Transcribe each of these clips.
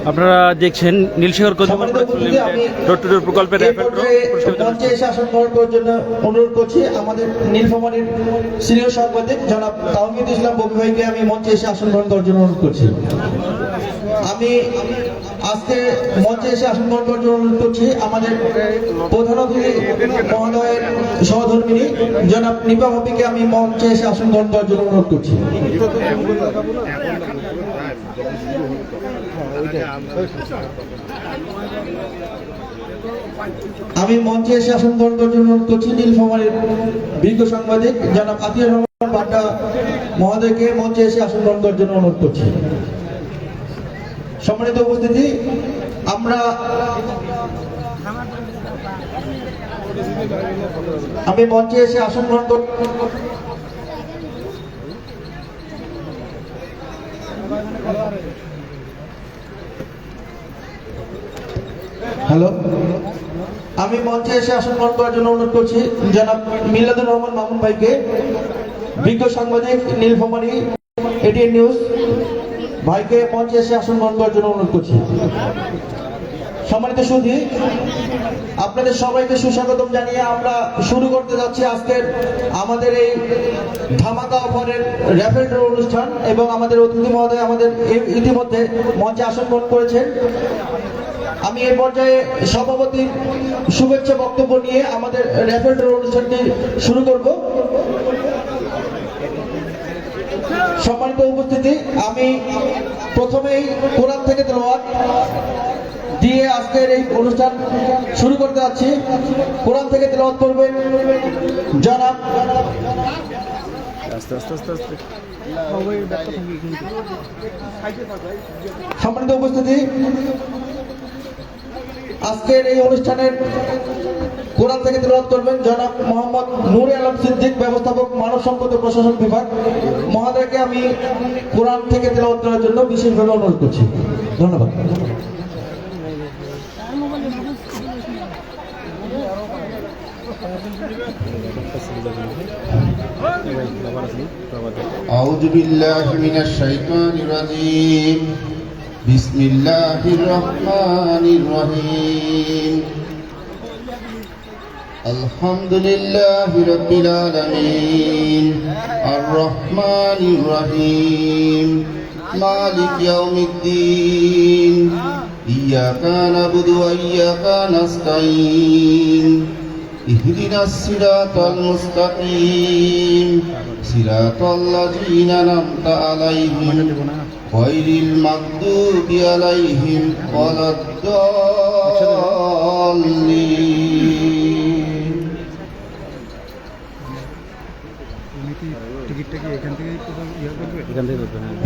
আপনারা দেখছেন নীলসাগর ডোর টু ডোর প্রকল্পের মঞ্চে এসে আসন গ্রহণ করার জন্য অনুরোধ করছি আমাদের নীলফামারীর সিনিয়র সাংবাদিক জনাব তাওহিদ ইসলাম ববি ভাইকে আমি মঞ্চে এসে আসন গ্রহণ করার জন্য অনুরোধ করছি। আমি আজকে মঞ্চে এসে আসন গ্রহণ করার জন্য অনুরোধ করছি আমাদের প্রধান অতিথি মহোদয়ের সহধর্মিনী জনাব নিপা ভাবিকে আমি মঞ্চে এসে আসন গ্রহণ করার জন্য অনুরোধ করছি। আমি মঞ্চে এসে আসন গ্রহণ করার জন্য অনুরোধ করছি নীলফামারীর বিজ্ঞ সাংবাদিক জনাব আতিয়ার রহমান পান্ডা মহোদয়কে মঞ্চে এসে আসন গ্রহণ করার জন্য অনুরোধ করছি। সম্মানিত উপস্থিতি, আমি মঞ্চে এসে আসন গ্রহণ আমি মঞ্চে এসে আসন গ্রহণ করার জন্য অনুরোধ করছি জনাব মিল্লাদুর রহমান মামুন ভাইকে, বিজ্ঞ সাংবাদিক নীলফামারী এটিএন নিউজ ভাইকে মঞ্চে এসে আসন গ্রহণ করার জন্য অনুরোধ করছি। সম্মানিত সুধী, আপনাদের সবাইকে সুস্বাগতম জানিয়ে আমরা শুরু করতে যাচ্ছি আজকের আমাদের এই ধামাকা অফারের র্যাপিড ড্র অনুষ্ঠান এবং আমাদের অতিথি মহোদয় আমাদের ইতিমধ্যে মঞ্চে আসন গ্রহণ করেছেন। আমি এই পর্যায়ে সভাপতির শুভেচ্ছা বক্তব্য নিয়ে আমাদের র্যাপিড ড্র অনুষ্ঠানটি শুরু করব। সম্মানিত উপস্থিতি, আমি প্রথমেই কোরআন থেকে তেলাওয়াত দিয়ে আজকের এই অনুষ্ঠান শুরু করতে যাচ্ছি। কোরআন থেকে তেলাওয়াত করবেন জনাব সম্মানিত উপস্থিতি, আজকের এই অনুষ্ঠানের কোরআন থেকে তেলাওয়াত করবেন জনাব মোহাম্মদ নূরে আলম সিদ্দিক, ব্যবস্থাপক মানব সম্পদ ও প্রশাসন বিভাগ মহোদয়কে আমি কোরআন থেকে তেলাওয়াত করার জন্য বিশেষভাবে অনুরোধ করছি। ধন্যবাদ। আউযু বিল্লাহি মিনাশ শাইতানির রাজীম। বিসমিল্লাহির রহমানির রহিম। আলহামদুলিল্লাহি রাব্বিল আলামিন আর রহমানির রহিম মালিক ইয়াউমিদ্দিন ইয়্যাকা না'বুদু ওয়া ইয়্যাকা নাস্তাঈন ইহদিনাস সিরাতাল মুস্তাকিম সিরাতাল লাযীনা আন'আমতা আলাইহিম গায়রিল মাগদুবি আলাইহিম ওয়ালাদ-দাল্লিন।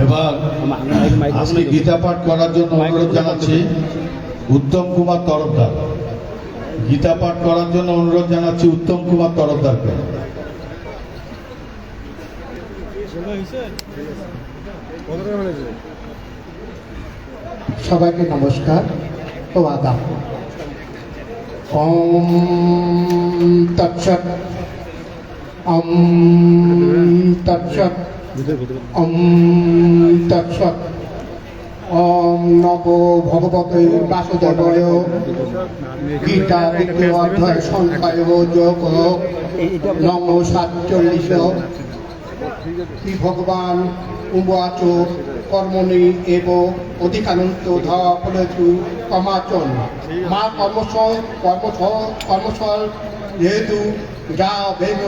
এবার আজকে গীতা পাঠ করার জন্য অনুরোধ জানাচ্ছি উত্তম কুমার তরফদার। গীতা পাঠ করার জন্য অনুরোধ জানাচ্ছি উত্তম কুমার তরফদারকে। সবাইকে নমস্কার ও আদাব। ওম তৎসৎ ওম তৎসৎ ওম তৎসৎ। ওম নমো ভগবতে বাসুদেবায়। গীতা দ্বিতীয় অধ্যায় সংখ্যায় যোগ নম 47। শ্রী ভগবান উবাচ কর্মণি এব অধিকারন্ত ধা ফলেষু কমাচন মা কর্মফল যেহেতু যা বেদ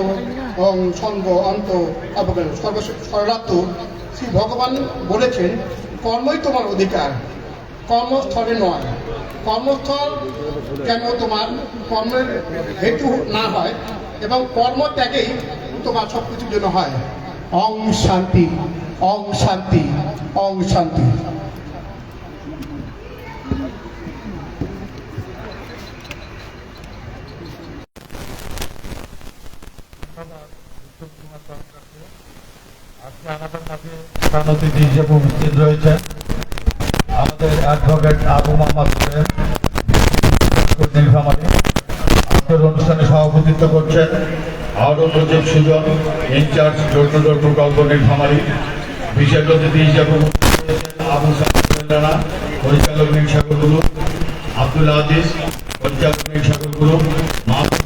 এবং সঙ্গ অন্ত অবজ্ঞান সর্বসর্বাত্ম। শ্রী ভগবান বলেছেন কর্মই তোমার অধিকার, কর্মস্থলে নয়। কর্মস্থল যেন তোমার কর্মের হেতু না হয় এবং কর্ম ত্যাগেই তোমার সব কিছুর জন্য হয়। ওম শান্তি, ওম শান্তি, ওম শান্তি। আজকে আমাদের মাঝে প্রধান অতিথি হিসেবে উপস্থিত রয়েছেন আমাদের অ্যাডভোকেট আবু মোহাম্মদ নীলফামারী। আজকের অনুষ্ঠানে সভাপতিত্ব করছেন Aurangzeb Sujan, incharge door to door প্রকল্প নীলফামারী। বিশেষ অতিথি হিসাবে আবু সাইদ রানা, পরিচালক নীলসাগর গ্রুপ, আব্দুল আজিজ, পরিচালক নীলসাগর গ্রুপ, মাহমুদ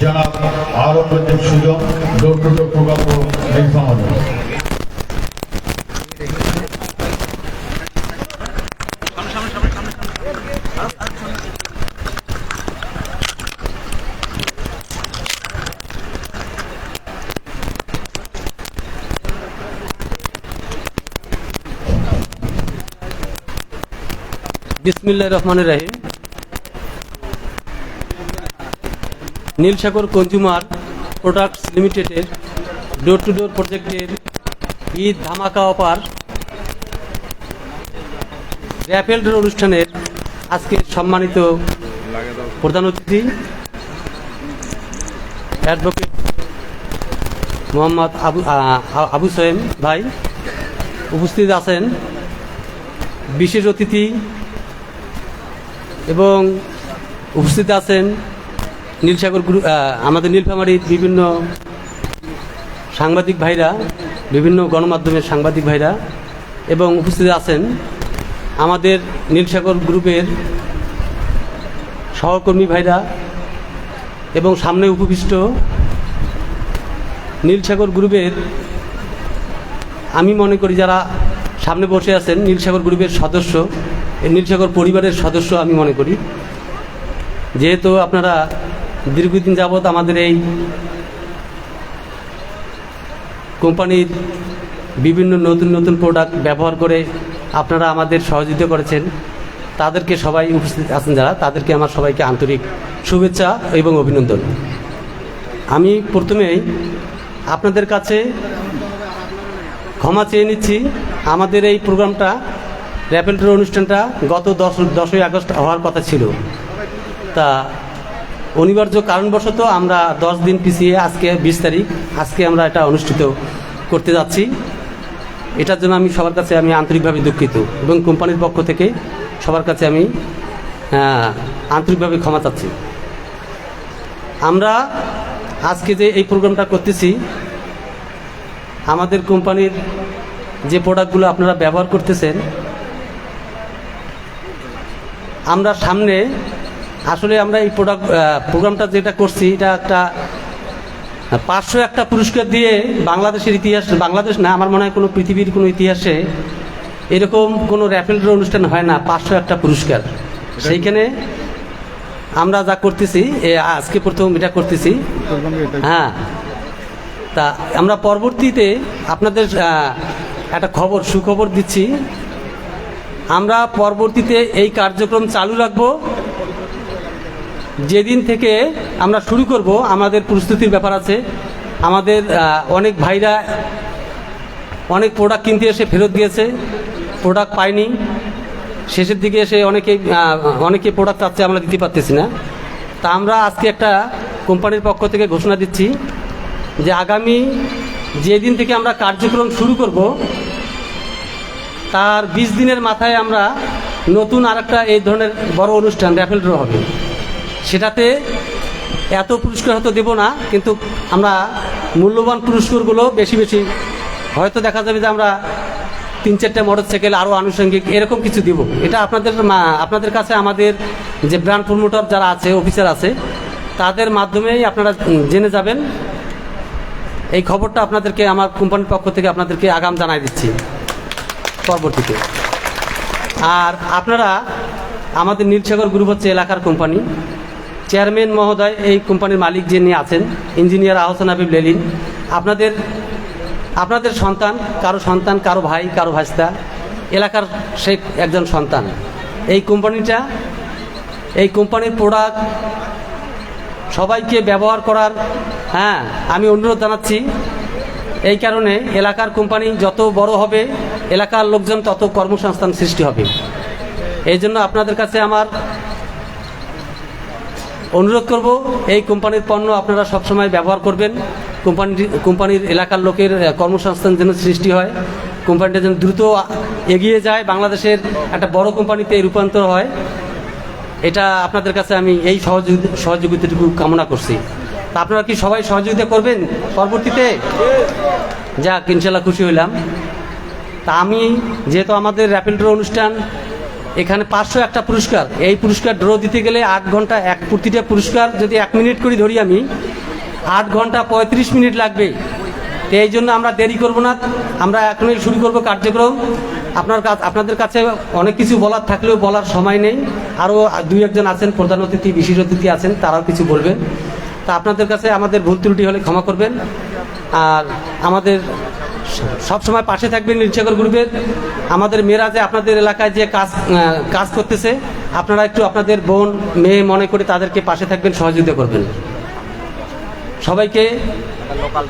জনাব আওরঙ্গজেব সুজন, ডোর টু ডোর প্রকল্প নীলফামারী। বিসমিল্লাহির রহমানির রহিম। নীলসাগর কনজিউমার প্রোডাক্টস লিমিটেডের ডোর টু ডোর প্রজেক্টের ঈদ ধামাকা অফার র্যাফেল ড্র অনুষ্ঠানের আজকের সম্মানিত প্রধান অতিথি অ্যাডভোকেট মোহাম্মদ আবু সোহেম ভাই, উপস্থিত আছেন বিশেষ অতিথি এবং উপস্থিত আছেন নীলসাগর গ্রুপ, আমাদের নীলফামারীর বিভিন্ন সাংবাদিক ভাইরা, বিভিন্ন গণমাধ্যমের সাংবাদিক ভাইরা, এবং উপস্থিত আছেন আমাদের নীলসাগর গ্রুপের সহকর্মী ভাইরা এবং সামনে উপবিষ্ট নীলসাগর গ্রুপের, আমি মনে করি যারা সামনে বসে আছেন নীলসাগর গ্রুপের সদস্য, নীলসাগর পরিবারের সদস্য আমি মনে করি। যেহেতু আপনারা দীর্ঘদিন যাবৎ আমাদের এই কোম্পানির বিভিন্ন নতুন নতুন প্রোডাক্ট ব্যবহার করে আপনারা আমাদের সহযোগিতা করেছেন, তাদেরকে সবাই উপস্থিত আছেন যারা, তাদেরকে আমার সবাইকে আন্তরিক শুভেচ্ছা এবং অভিনন্দন। আমি প্রথমেই আপনাদের কাছে ক্ষমা চেয়ে নিচ্ছি। আমাদের এই প্রোগ্রামটা, র্যাফেল ড্র অনুষ্ঠানটা গত 10ই আগস্ট হওয়ার কথা ছিল, তা অনিবার্য কারণবশত আমরা 10 দিন পিছিয়ে আজকে 20 তারিখ আজকে আমরা এটা অনুষ্ঠিত করতে যাচ্ছি। এটার জন্য আমি সবার কাছে আমি আন্তরিকভাবে দুঃখিত এবং কোম্পানির পক্ষ থেকে সবার কাছে আমি আন্তরিকভাবে ক্ষমা চাচ্ছি। আমরা আজকে যে এই প্রোগ্রামটা করতেছি, আমাদের কোম্পানির যে প্রোডাক্টগুলো আপনারা ব্যবহার করতেছেন, আমরা সামনে আসলে আমরা এই প্রোগ্রামটা যেটা করছি, এটা একটা 501টা পুরস্কার দিয়ে বাংলাদেশের ইতিহাস, বাংলাদেশ না আমার মনে হয় কোনো পৃথিবীর কোনো ইতিহাসে এরকম কোনো র্যাফেল ড্র অনুষ্ঠান হয় না, 501টা পুরস্কার। সেইখানে আমরা যা করতেছি, আজকে প্রথম এটা করতেছি। হ্যাঁ, তা আমরা পরবর্তীতে আপনাদের একটা সুখবর দিচ্ছি। আমরা পরবর্তীতে এই কার্যক্রম চালু রাখবো। যেদিন থেকে আমরা শুরু করব, আমাদের প্রস্তুতির ব্যাপার আছে। আমাদের অনেক ভাইরা অনেক প্রোডাক্ট কিনতে এসে ফেরত দিয়েছে, প্রোডাক্ট পায়নি, শেষের দিকে এসে অনেকে প্রোডাক্ট চাচ্ছে, আমরা দিতে পারতেছি না। তা আমরা আজকে একটা কোম্পানির পক্ষ থেকে ঘোষণা দিচ্ছি যে আগামী যেদিন থেকে আমরা কার্যক্রম শুরু করব, তার 20 দিনের মাথায় আমরা নতুন আরেকটা এই ধরনের বড় অনুষ্ঠান র্যাফেল ড্র হবে। সেটাতে এত পুরস্কার হয়তো দেব না, কিন্তু আমরা মূল্যবান পুরস্কারগুলো বেশি বেশি হয়তো দেখা যাবে যে আমরা 3-4টা মোটরসাইকেল আরও আনুষঙ্গিক এরকম কিছু দিব। এটা আপনাদের কাছে আমাদের যে ব্র্যান্ড প্রমোটর যারা আছে, অফিসার আছে, তাদের মাধ্যমেই আপনারা জেনে যাবেন। এই খবরটা আপনাদেরকে আমার কোম্পানির পক্ষ থেকে আপনাদেরকে আগাম জানাই দিচ্ছি পরবর্তীতে। আর আপনারা, আমাদের নীলসাগর গ্রুপ হচ্ছে এলাকার কোম্পানি। চেয়ারম্যান মহোদয়, এই কোম্পানির মালিক যিনি আছেন, ইঞ্জিনিয়ার আহসান হাবিব লেলিন, আপনাদের সন্তান, কারো ভাই, কারো ভাস্তা, এলাকার সেই একজন সন্তান। এই কোম্পানির প্রোডাক্ট সবাইকে ব্যবহার করার আমি অনুরোধ জানাচ্ছি। এই কারণে এলাকার কোম্পানি যত বড় হবে, এলাকার লোকজন তত কর্মসংস্থান সৃষ্টি হবে। এই জন্য আপনাদের কাছে আমার অনুরোধ করব এই কোম্পানির পণ্য আপনারা সবসময় ব্যবহার করবেন। কোম্পানির এলাকার লোকের কর্মসংস্থান যেন সৃষ্টি হয়, কোম্পানিটা যেন দ্রুত এগিয়ে যায়, বাংলাদেশের একটা বড় কোম্পানিতে রূপান্তর হয়, এটা আপনাদের কাছে আমি এই সহযোগিতাটুকু কামনা করছি। তা আপনারা কি সবাই সহযোগিতা করবেন পরবর্তীতে? যাক, ইনশাল্লাহ খুশি হইলাম। তা আমি যেহেতু আমাদের র্যাপিড ড্র অনুষ্ঠান, এখানে 500 একটা পুরস্কার, এই পুরস্কার ড্র দিতে গেলে 8 ঘন্টা, প্রতিটা পুরস্কার যদি 1 মিনিট করে ধরি আমি, 8 ঘন্টা 35 মিনিট লাগবে। তো এই জন্য আমরা দেরি করব না, আমরা এখনই শুরু করব কার্যক্রম। আপনাদের কাছে অনেক কিছু বলার থাকলেও বলার সময় নেই, আরও 2-1 আছেন প্রধান অতিথি, বিশেষ অতিথি আছেন, তারাও কিছু বলবেন। তা আপনাদের কাছে আমাদের ভুল ত্রুটি হলে ক্ষমা করবেন, আর আমাদের সব সময় পাশে থাকবেন নীলসাগর গ্রুপের। আমাদের মেয়েরা যে আপনাদের এলাকায় যে কাজ করতেছে, আপনারা একটু আপনাদের বোন মেয়ে মনে করে তাদেরকে পাশে থাকবেন, সহযোগিতা করবেন। সবাইকে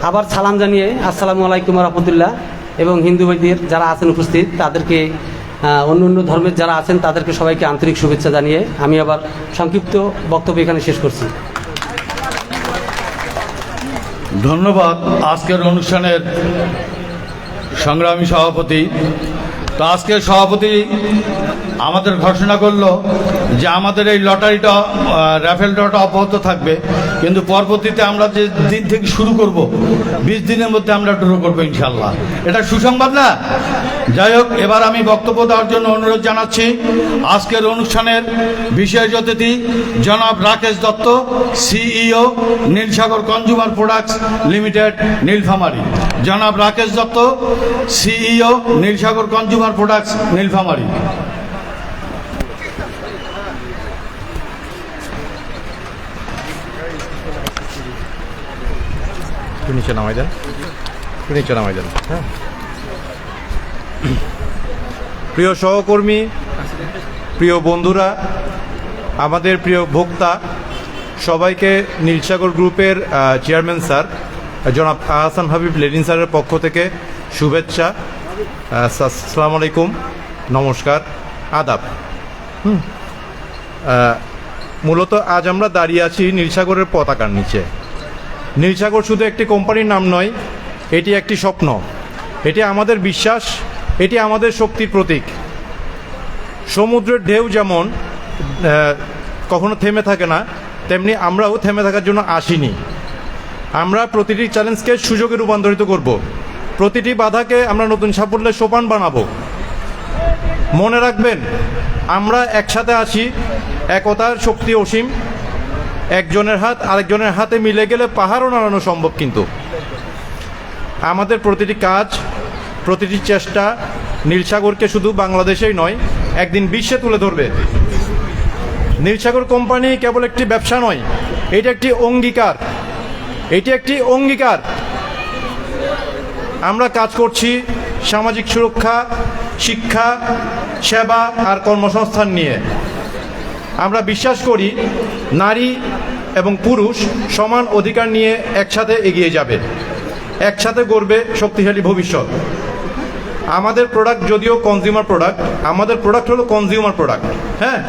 আবার সালাম জানিয়ে আসসালামু আলাইকুম রহমতুল্লাহ, এবং হিন্দু ভাইদের যারা আছেন উপস্থিত, তাদেরকে অন্য অন্য ধর্মের যারা আছেন তাদেরকে সবাইকে আন্তরিক শুভেচ্ছা জানিয়ে আমি আবার সংক্ষিপ্ত বক্তব্য এখানে শেষ করছি। ধন্যবাদ আজকের অনুষ্ঠানের সংগ্রামী সভাপতি। তো আজকের সভাপতি আমাদের ঘোষণা করলো যে আমাদের এই লটারিটা, র্যাফেল ড্রটা অব্যাহত থাকবে, কিন্তু পরবর্তীতে আমরা যে দিন থেকে শুরু করব 20 দিনের মধ্যে আমরা ড্র করবো ইনশাল্লাহ। এটা সুসংবাদ না? যাই হোক, এবার আমি বক্তব্য দেওয়ার জন্য অনুরোধ জানাচ্ছি আজকের অনুষ্ঠানের বিশেষ অতিথি জনাব Rakesh Dutta, CEO Nilsagar consumer products limited Nilphamari. জনাব Rakesh Dutta, CEO Nilsagar consumer products Nilphamari. নিচে নামাই দেন, নিচে নামাই দেন। হ্যাঁ, প্রিয় সহকর্মী, প্রিয় বন্ধুরা, আমাদের প্রিয় ভোক্তা, সবাইকে নীলসাগর গ্রুপের চেয়ারম্যান স্যার জনাব আহসান হাবিব লেডিন স্যারের পক্ষ থেকে শুভেচ্ছা। আসসালামু আলাইকুম, নমস্কার, আদাব। মূলত আজ আমরা দাঁড়িয়ে আছি নীলসাগরের পতাকার নিচে। নীলসাগর শুধু একটি কোম্পানির নাম নয়, এটি একটি স্বপ্ন, এটি আমাদের বিশ্বাস, এটি আমাদের শক্তির প্রতীক। সমুদ্রের ঢেউ যেমন কখনো থেমে থাকে না, তেমনি আমরাও থেমে থাকার জন্য আসিনি। আমরা প্রতিটি চ্যালেঞ্জকে সুযোগে রূপান্তরিত করব, প্রতিটি বাধাকে আমরা নতুন সাফল্যের সোপান বানাবো। মনে রাখবেন, আমরা একসাথে আছি, একতার শক্তি অসীম। একজনের হাত আরেকজনের হাতে মিলে গেলে পাহাড়ও নাড়ানো সম্ভব। কিন্তু আমাদের প্রতিটি কাজ, প্রতিটি চেষ্টা নীলসাগরকে শুধু বাংলাদেশেই নয়, একদিন বিশ্বে তুলে ধরবে। নীলসাগর কোম্পানি কেবল একটি ব্যবসা নয়, এটি একটি অঙ্গীকার, এটি একটি অঙ্গীকার। আমরা কাজ করছি সামাজিক সুরক্ষা, শিক্ষা, সেবা আর কর্মসংস্থান নিয়ে। আমরা বিশ্বাস করি নারী এবং পুরুষ সমান অধিকার নিয়ে একসাথে এগিয়ে যাবে, একসাথে গড়বে শক্তিশালী ভবিষ্যৎ। আমাদের প্রোডাক্ট যদিও কনজিউমার প্রোডাক্ট, আমাদের প্রোডাক্ট হলো কনজিউমার প্রোডাক্ট। হ্যাঁ,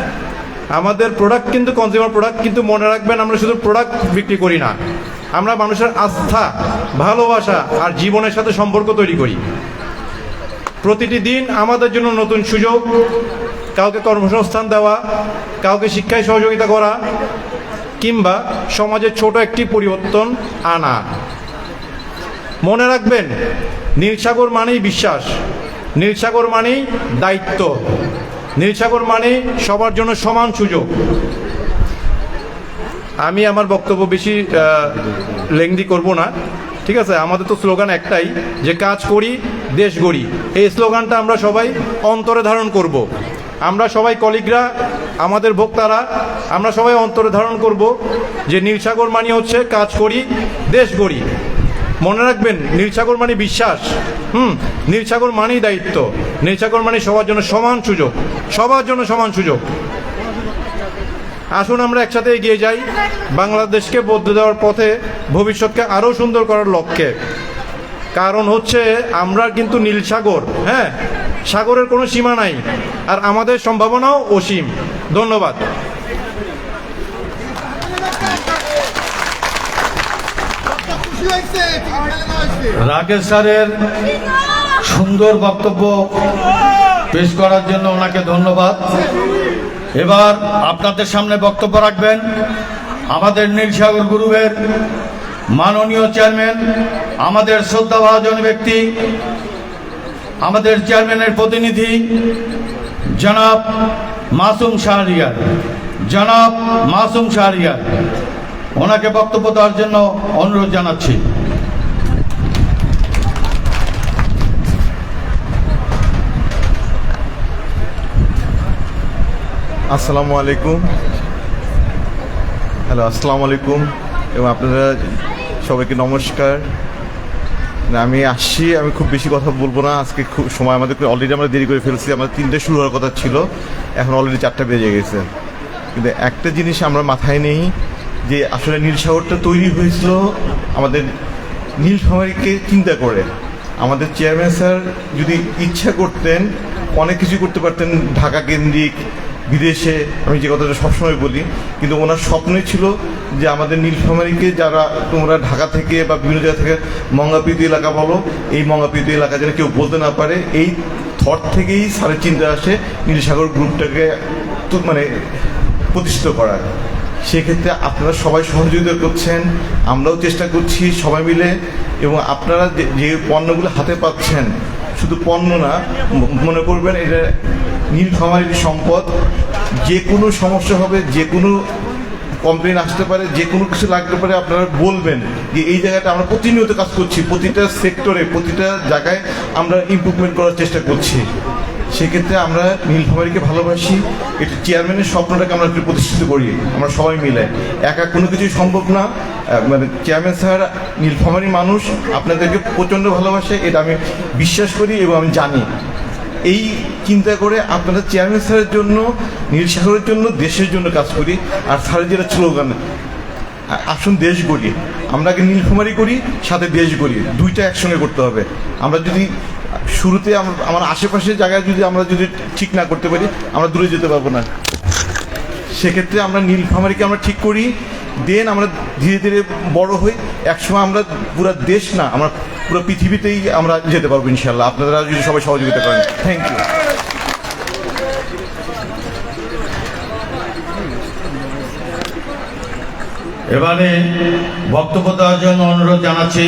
আমাদের প্রোডাক্ট কিন্তু কনজিউমার প্রোডাক্ট, কিন্তু মনে রাখবেন আমরা শুধু প্রোডাক্ট বিক্রি করি না, আমরা মানুষের আস্থা, ভালোবাসা আর জীবনের সাথে সম্পর্ক তৈরি করি। প্রতিটি দিন আমাদের জন্য নতুন সুযোগ, কাউকে কর্মসংস্থান দেওয়া, কাউকে শিক্ষায় সহযোগিতা করা, কিংবা সমাজের ছোট একটি পরিবর্তন আনা। মনে রাখবেন, নীলসাগর মানেই বিশ্বাস, নীলসাগর মানেই দায়িত্ব, নীলসাগর মানেই সবার জন্য সমান সুযোগ। আমি আমার বক্তব্য বেশি লেংদি করব না, ঠিক আছে? আমাদের তো স্লোগান একটাই, যে কাজ করি দেশ গড়ি। এই স্লোগানটা আমরা সবাই অন্তরে ধারণ করব। আমরা সবাই কলিগরা, আমাদের ভোক্তারা, আমরা সবাই অন্তরে ধারণ করব যে নীলসাগর মানে হচ্ছে কাজ করি দেশ গড়ি। মনে রাখবেন, নীলসাগর মানে বিশ্বাস, নীলসাগর মানেই দায়িত্ব, নীলসাগর মানে সবার জন্য সমান সুযোগ, সবার জন্য সমান সুযোগ। আসুন আমরা একসাথে এগিয়ে যাই বাংলাদেশকে বদলে দেওয়ার পথে, ভবিষ্যৎকে আরও সুন্দর করার লক্ষ্যে। কারণ হচ্ছে আমরা কিন্তু নীলসাগর, হ্যাঁ, সাগরের কোনো সীমা নাই, আর আমাদের সম্ভাবনাও অসীম। ধন্যবাদ। রাকেশ স্যারের সুন্দর বক্তব্য পেশ করার জন্য ওনাকে ধন্যবাদ। এবার আপনাদের সামনে বক্তব্য রাখবেন আমাদের নীলসাগর গ্রুপের মাননীয় চেয়ারম্যান, আমাদের শ্রদ্ধাভাজন ব্যক্তি, আমাদের চেয়ারম্যানের প্রতিনিধি জনাব মাসুম শাহরিয়ার। জনাব মাসুম শাহরিয়ার, ওনাকে বক্তব্য দেওয়ার জন্য অনুরোধ জানাচ্ছি। আসসালামু আলাইকুম। হ্যালো, আসসালামু আলাইকুম এবং আপনারা সবাইকে নমস্কার। আমি আসছি, আমি খুব বেশি কথা বলবো না আজকে। খুব সময় আমাদের অলরেডি আমরা দেরি করে ফেলছি। আমাদের 3টে শুরু হওয়ার কথা ছিল, এখন অলরেডি 4টা বেজে গেছে। কিন্তু একটা জিনিস আমরা মাথায় নেই যে আসলে নীলসাগরটা তৈরি হয়েছিল আমাদের নীলফামারীকে চিন্তা করে। আমাদের চেয়ারম্যান স্যার যদি ইচ্ছা করতেন অনেক কিছু করতে পারতেন, ঢাকা কেন্দ্রিক, বিদেশে, আমি যে কথাটা সবসময় বলি। কিন্তু ওনার স্বপ্নই ছিল যে আমাদের নীলফামারীকে যারা তোমরা ঢাকা থেকে বা বিভিন্ন জায়গা থেকে মঙ্গাপিত এলাকা বলো, এই মঙ্গাপিত এলাকা যেন কেউ বলতে না পারে। এই থট থেকেই স্যারের চিন্তা আসে নীলসাগর গ্রুপটাকে মানে প্রতিষ্ঠিত করার। সেক্ষেত্রে আপনারা সবাই সহযোগিতা করছেন, আমরাও চেষ্টা করছি সবাই মিলে। এবং আপনারা যে পণ্যগুলো হাতে পাচ্ছেন, শুধু পণ্য না, মনে করবেন এটা নীলফামারীর সম্পদ। যে কোনো সমস্যা হবে, যে কোনো কমপ্লেন আসতে পারে, যে কোনো কিছু লাগতে পারে, আপনারা বলবেন যে এই জায়গাটা আমরা প্রতিনিয়ত কাজ করছি, প্রতিটা সেক্টরে, প্রতিটা জায়গায় আমরা ইমপ্রুভমেন্ট করার চেষ্টা করছি। সেক্ষেত্রে আমরা নীলফামারীকে ভালোবাসি। এটা চেয়ারম্যানের স্বপ্নটাকে আমরা একটু প্রতিষ্ঠিত করি, আমরা সবাই মিলে। একা কোনো কিছুই সম্ভব না। মানে চেয়ারম্যান স্যার নীলফামারী মানুষ আপনাদেরকে প্রচণ্ড ভালোবাসে, এটা আমি বিশ্বাস করি এবং আমি জানি। এই চিন্তা করে আপনারা চেয়ারম্যান স্যারের জন্য, নীলসাগরের জন্য, দেশের জন্য কাজ করি। আর স্যারের যেটা স্লোগান, আসুন দেশ গড়ি। আমরা আগে নীলফামারী করি, সাথে দেশ গড়ি, দুইটা একসঙ্গে করতে হবে। আমরা যদি শুরুতে আমার আশেপাশের জায়গায় আমরা যদি ঠিক না করতে পারি, আমরা দূরে যেতে পারবো না। সেক্ষেত্রে আমরা নীলফামারীকে আমরা ঠিক করি, দেন আমরা ধীরে ধীরে বড় হই। একসময় আমরা পুরো দেশ না, আমরা পুরো পৃথিবীতেই আমরা যেতে পারবো ইনশাল্লাহ, আপনারা যদি সবাই সহযোগিতা করেন। Thank you. এবারে বক্তব্য দেওয়ার জন্য অনুরোধ জানাচ্ছি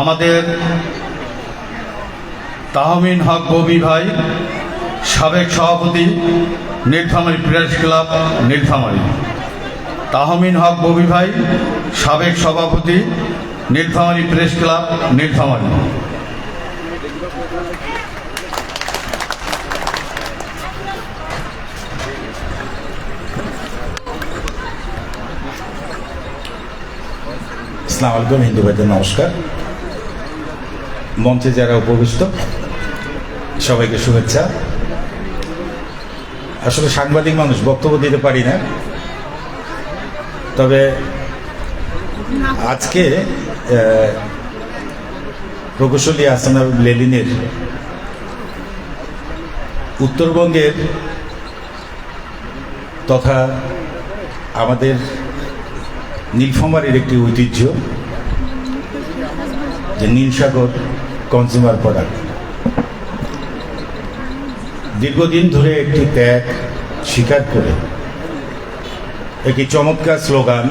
আমাদের তাহমিন হক ববি ভাই, সাবেক সভাপতি নীলফামারী প্রেস ক্লাব নীলফামারী। তাহমিন হক ববি ভাই, সাবেক সভাপতি নীলফামারী প্রেস ক্লাব নীলফামারী। আসসালামু আলাইকুম, হিন্দু ভাইদের নমস্কার। মঞ্চে যারা উপবিষ্ট সবাইকে শুভেচ্ছা। আসলে সাংবাদিক মানুষ, বক্তব্য দিতে পারি না, তবে আজকে প্রকৌশলী আহসান হাবিব লেলিনের উত্তরবঙ্গের তথা আমাদের নীলফামারীর একটি ঐতিহ্য যে নীলসাগর কনজিউমার প্রোডাক্ট, দীর্ঘদিন ধরে একটি ত্যাগ স্বীকার করে একটি চমৎকার স্লোগান,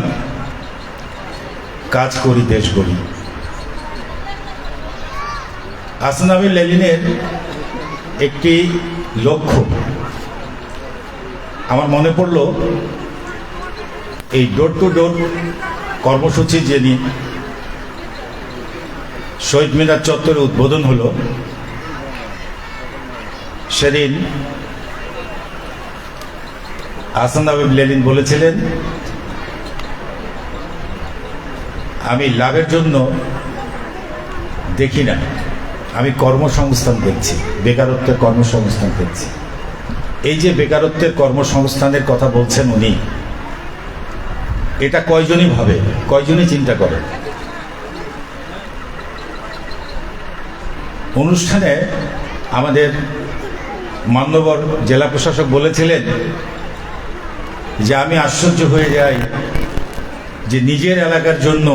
কাজ করি দেশ গড়ি। আহসান হাবিব লেলিনের একটি লক্ষ্য আমার মনে পড়ল, এই ডোর টু ডোর কর্মসূচি যিনি শহীদ মিনার চত্বরে উদ্বোধন হলো, সেদিন আহসান হাবিব লেলিন বলেছিলেন, আমি লাভের জন্য দেখি না, আমি কর্মসংস্থান দেখছি, বেকারত্বের কর্মসংস্থান দেখছি। এই যে বেকারত্বের কর্মসংস্থানের কথা বলছেন উনি, এটা কয়জনই ভাবে, কয়জনই চিন্তা করে। অনুষ্ঠানে আমাদের মান্যবর জেলা প্রশাসক বলেছিলেন যে আমি আশ্চর্য হয়ে যাই যে নিজের এলাকার জন্য,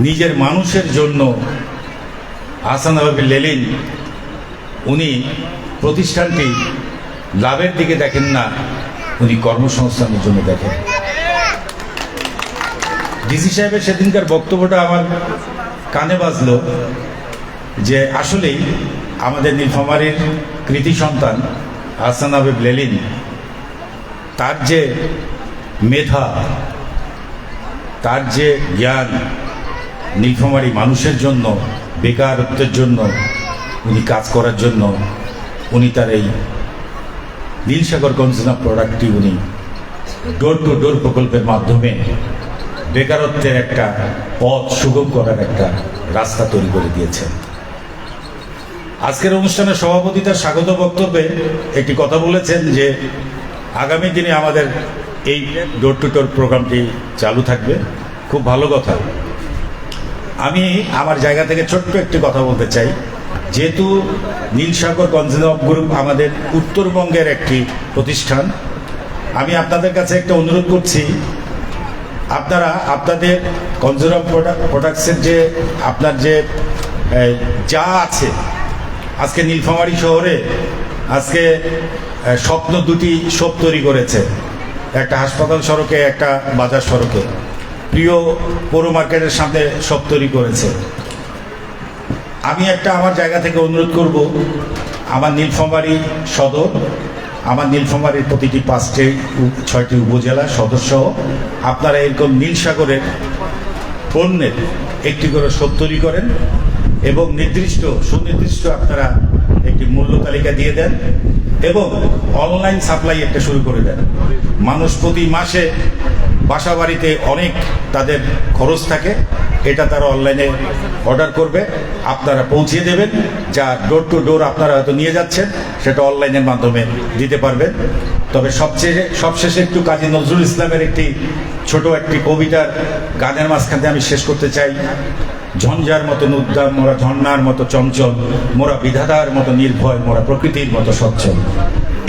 নিজের মানুষের জন্য আহসান হাবিব লেলিন উনি প্রতিষ্ঠানটি লাভের দিকে দেখেন না, উনি কর্মসংস্থানের জন্য দেখেন। ডিসি সাহেবের সেদিনকার বক্তব্যটা আমার কানে বাজলো যে আসলেই আমাদের নীলফামারীর কৃতি সন্তান আহসান হাবিব লেলিন, তার যে মেধা, তার যে জ্ঞান, নীলফামারী মানুষের জন্য, বেকারত্বের জন্য উনি কাজ করার জন্য উনি তার এই নীলসাগর কনজিউমার প্রোডাক্টটি উনি ডোর টু ডোর প্রকল্পের মাধ্যমে বেকারত্বের একটা পথ সুগম করার একটা রাস্তা তৈরি করে দিয়েছেন। আজকের অনুষ্ঠানের সভাপতি তার স্বাগত বক্তব্যে একটি কথা বলেছেন যে আগামী দিনে আমাদের এই ডোর টু ডোর প্রোগ্রামটি চালু থাকবে। খুব ভালো কথা। আমি আমার জায়গা থেকে ছোট্ট একটি কথা বলতে চাই। যেহেতু নীলসাগর কনজিউমার গ্রুপ আমাদের উত্তরবঙ্গের একটি প্রতিষ্ঠান, আমি আপনাদের কাছে একটা অনুরোধ করছি, আপনারা আপনাদের কনজিউমার প্রোডাক্টসের যে আপনার যে যা আছে, আজকে নীলফামারী শহরে আজকে স্বপ্ন দুটি শপ তৈরি করেছে, একটা হাসপাতাল সড়কে, একটা বাজার সড়কে। প্রিয় পৌর মার্কেটের সামনে শপ তৈরি করেছে। আমি একটা আমার জায়গা থেকে অনুরোধ করব, আমার নীলফামারী সদর, আমার নীলফামারীর প্রতিটি 5-6টি উপজেলা সদস্য আপনারা এরকম নীলসাগরের পণ্যের একটি করে শপ তৈরি করেন এবং সুনির্দিষ্ট আপনারা একটি মূল্য তালিকা দিয়ে দেন এবং অনলাইন সাপ্লাই একটা শুরু করে দেন। মানুষ প্রতি মাসে বাসা বাড়িতে অনেক তাদের খরচ থাকে, এটা তারা অনলাইনে অর্ডার করবে, আপনারা পৌঁছিয়ে দেবেন। যা ডোর টু ডোর আপনারা হয়তো নিয়ে যাচ্ছেন সেটা অনলাইনের মাধ্যমে দিতে পারবেন। তবে সবশেষে একটু কাজী নজরুল ইসলামের একটি ছোট একটি কবিতার গানের মাঝখানে আমি শেষ করতে চাই। ঝঞ্ঝার মতো উদ্দাম মোরা, ঝর্ণার মতো চঞ্চল মোরা, বিধাতার মতো নির্ভয় মোরা, প্রকৃতির মতো সচ্ছল।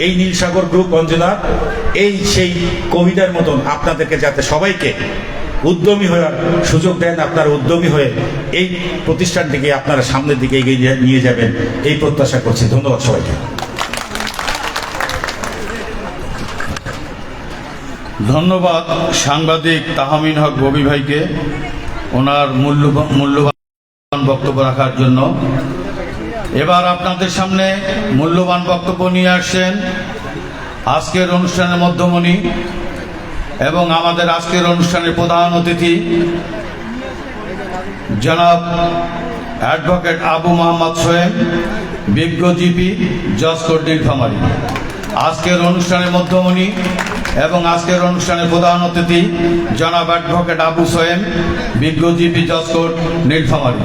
এই নীলসাগর গ্রুপ কনজিউমার এই সেই কবিতার মতন আপনাদেরকে যাতে সবাইকে উদ্যমী হওয়ার সুযোগ দেন, আপনারা উদ্যমী হয়ে এই প্রতিষ্ঠানটিকে আপনারা সামনের দিকে এগিয়ে নিয়ে যাবেন, এই প্রত্যাশা করছি। ধন্যবাদ সবাইকে। ধন্যবাদ সাংবাদিক তাহমিন হক ববি ভাইকে ওনার মূল্যবান বক্তব্য রাখার জন্য। এবার আপনাদের সামনে মূল্যবান বক্তব্য নিয়ে আসছেন আজকের অনুষ্ঠানের মধ্যমণি এবং আমাদের আজকের অনুষ্ঠানের প্রধান অতিথি জনাব অ্যাডভোকেট আবু মোহাম্মদ সোহেম, বিজ্ঞ জিপি, জজ কোর্ট নীলফামারী। আজকের অনুষ্ঠানের মধ্যমণি এবং আজকের অনুষ্ঠানের প্রধান অতিথি জনাব অ্যাডভোকেট আবু সোহেম, বিজ্ঞ জিপি, জজ কোর্ট নীলফামারী।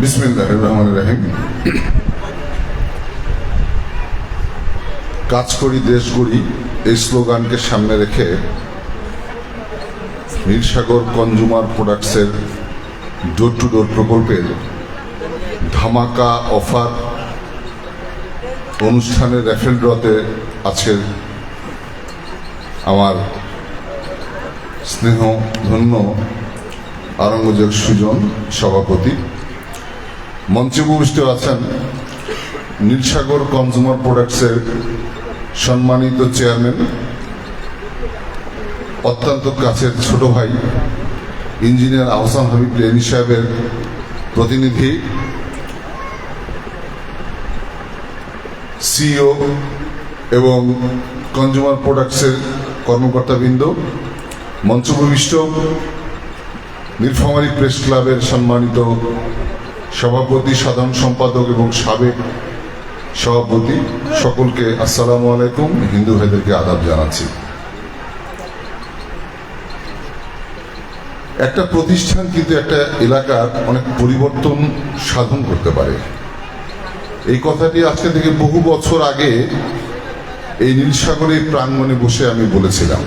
বিসমিল্লাহির রহমানির রহিম। কাজ করি দেশ গড়ি এই স্লোগানকে সামনে রেখে নীলসাগর কনজিউমার প্রোডাক্টসের ডোর টু ডোর প্রকল্পের ধামাকা অফার অনুষ্ঠানের র্যাফেল ড্রতে আজকের আমার স্নেহ ধন্য আরঙ্গজেব সুজন সভাপতি, মঞ্চে উপবিষ্ট আছেন নীলসাগর কনজিউমার প্রোডাক্টসের সম্মানিত চেয়ারম্যান, অত্যন্ত কাছের ছোট ভাই ইঞ্জিনিয়ার আহসান হাবিব লেলিন সাহেবের প্রতিনিধি, সিইও এবং কনজিউমার প্রোডাক্টসের কর্মকর্তাবৃন্দ, মঞ্চ উপবিষ্ট নীলফামারী প্রেস ক্লাবের সম্মানিত সভাপতি, সাধারণ সম্পাদক এবং সাবেক সভাপতি, সকলকে আসসালামু আলাইকুম, হিন্দু ভাইদেরকে আদাব জানাচ্ছি। একটা প্রতিষ্ঠান কিন্তু একটা এলাকার অনেক পরিবর্তন সাধন করতে পারে। এই কথাটি আজকে থেকে বহু বছর আগে এই নীলসাগরের প্রাঙ্গণে বসে আমি বলেছিলাম।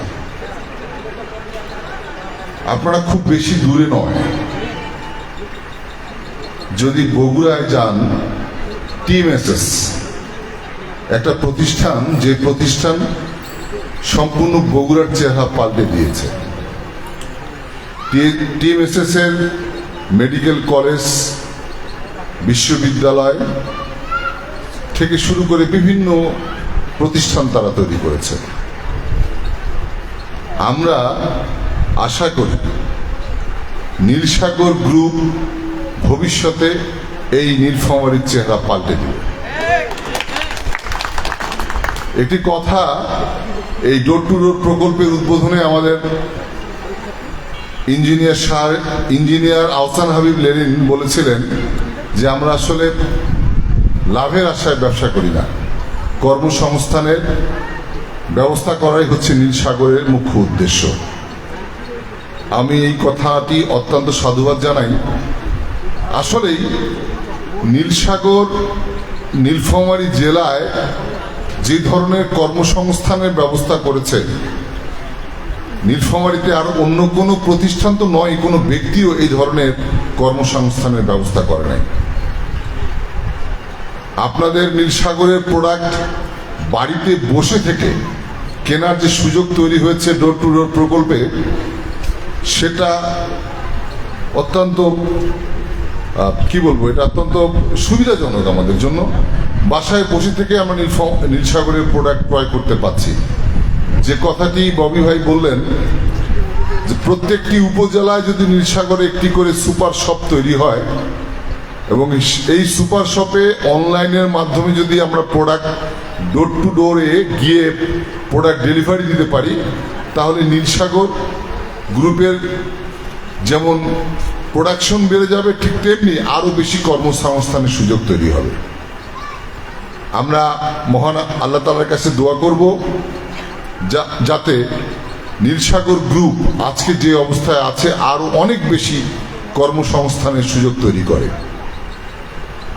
আপনারা খুব বেশি দূরে নয়, যদি বগুড়ায় যান TMSS একটা প্রতিষ্ঠান, যে প্রতিষ্ঠান সম্পূর্ণ বগুড়ার চেহারা পাল্টে দিয়েছে। টিএমএসএস এর মেডিকেল কলেজ, বিশ্ববিদ্যালয় থেকে শুরু করে বিভিন্ন প্রতিষ্ঠান তারা তৈরি করেছে। আমরা আশা করি নীলসাগর গ্রুপ ভবিষ্যতে এই নীলফামারীর চেহারা পাল্টে দিবে। একটি কথা, এই ডোর টু ডোর প্রকল্পের উদ্বোধনে আমাদের ইঞ্জিনিয়ার আহসান হাবিব লেনিন বলেছিলেন যে আমরা আসলে লাভের আশায় ব্যবসা করি না, কর্মসংস্থানের ব্যবস্থা করাই হচ্ছে নীলসাগরের মুখ্য উদ্দেশ্য। আমি এই কথাটি অত্যন্ত সাধুবাদ জানাই। আসলেই নীলসাগর, নীলফামারী জেলায় যে ধরনের কর্মসংস্থানের ব্যবস্থা করেছে, নীলফামারীতে আর অন্য কোনো প্রতিষ্ঠান তো নয়, কোনো ব্যক্তিও এই ধরনের কর্মসংস্থানের ব্যবস্থা করে নাই। আপনাদের নীলসাগরের প্রোডাক্ট বাড়িতে বসে থেকে কেনার যে সুযোগ তৈরি হয়েছে ডোর টু ডোর প্রকল্পে, সেটা অত্যন্ত কি বলবো, এটা অত্যন্ত সুবিধাজনক আমাদের জন্য। বাসায় বসে থেকে আমরা নীলসাগরের প্রোডাক্ট ক্রয় করতে পারছি। যে কথাটি ববি ভাই বললেন যে প্রত্যেকটি উপজেলায় যদি নীলসাগরে একটি করে সুপার শপ তৈরি হয় এবং এই সুপার শপে অনলাইনের মাধ্যমে যদি আমরা প্রোডাক্ট ডোর টু ডোরে গিয়ে প্রোডাক্ট ডেলিভারি দিতে পারি, তাহলে নীলসাগর গ্রুপের যেমন প্রোডাকশন বেড়ে যাবে, ঠিক তেমনি আরো বেশি কর্মসংস্থানের সুযোগ তৈরি হবে। আমরা মহান আল্লাহ তাআলার কাছে দোয়া করব যাতে নীলসাগর গ্রুপ আজকে যে অবস্থায় আছে আরো অনেক বেশি কর্মসংস্থানের সুযোগ তৈরি করে।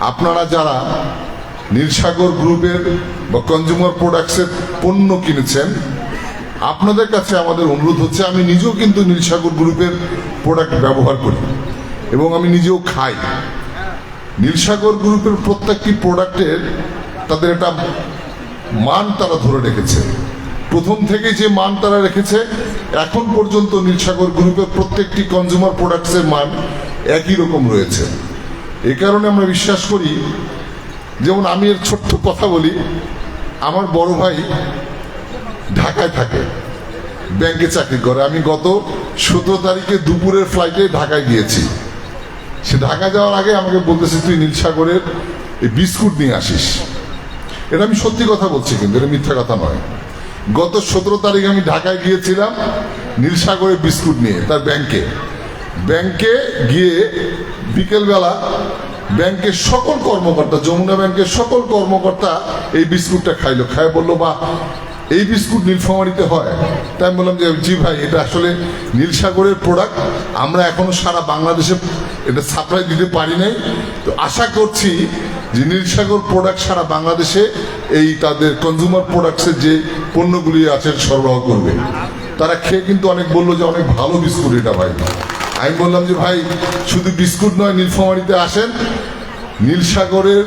আপনারা যারা নীলসাগর গ্রুপের বা কনজিউমার প্রোডাক্টসের পণ্য কিনেছেন, আপনাদের কাছে আমাদের অনুরোধ হচ্ছে, আমি নিজেও কিন্তু নীলসাগর গ্রুপের প্রোডাক্ট ব্যবহার করি এবং আমি নিজেও খাই। নীলসাগর গ্রুপের প্রত্যেকটি প্রোডাক্টের তাদের একটা মান তারা ধরে রেখেছে। প্রথম থেকে যে মান তারা রেখেছে, এখন পর্যন্ত নীলসাগর গ্রুপের প্রত্যেকটি কনজিউমার প্রোডাক্টসের মান একই রকম রয়েছে। এই কারণে আমরা বিশ্বাস করি, যেমন আমি এর ছোট্ট কথা বলি, আমার বড় ভাই ঢাকায় থাকে, ব্যাংকে চাকরি করে। আমি গত 17 তারিখে দুপুরের ফ্লাইটে ঢাকায় গিয়েছি। সে ঢাকা যাওয়ার আগে আমাকে বলতেছে, তুই নীলসাগরের এই বিস্কুট নিয়ে আসিস। এটা আমি সত্যি কথা বলছি, কিন্তু এটা মিথ্যা কথা নয়। গত 17 তারিখ আমি ঢাকায় গিয়েছিলাম নীলসাগরের বিস্কুট নিয়ে, তার ব্যাংকে গিয়ে বিকেলবেলা ব্যাংকের সকল কর্মকর্তা, যমুনা ব্যাংকের সকল কর্মকর্তা এই বিস্কুটটা খাইলো, খায় বললো, বা এই বিস্কুট নীলফামারীতে হয়। তাই আমি বললাম যে জি ভাই, এটা আসলে নীলসাগরের প্রোডাক্ট, আমরা এখনো সারা বাংলাদেশে এটা সাপ্লাই দিতে পারি নাই। তো আশা করছি যে নীলসাগর প্রোডাক্ট সারা বাংলাদেশে এই তাদের কনজিউমার প্রোডাক্টসের যে পণ্যগুলি আছে সরবরাহ করবে। তারা খেয়ে কিন্তু অনেক বললো যে অনেক ভালো বিস্কুট এটা ভাই। আমি বললাম যে ভাই, শুধু বিস্কুট নয়, নীলফামারীতে আসেন, নীলসাগরের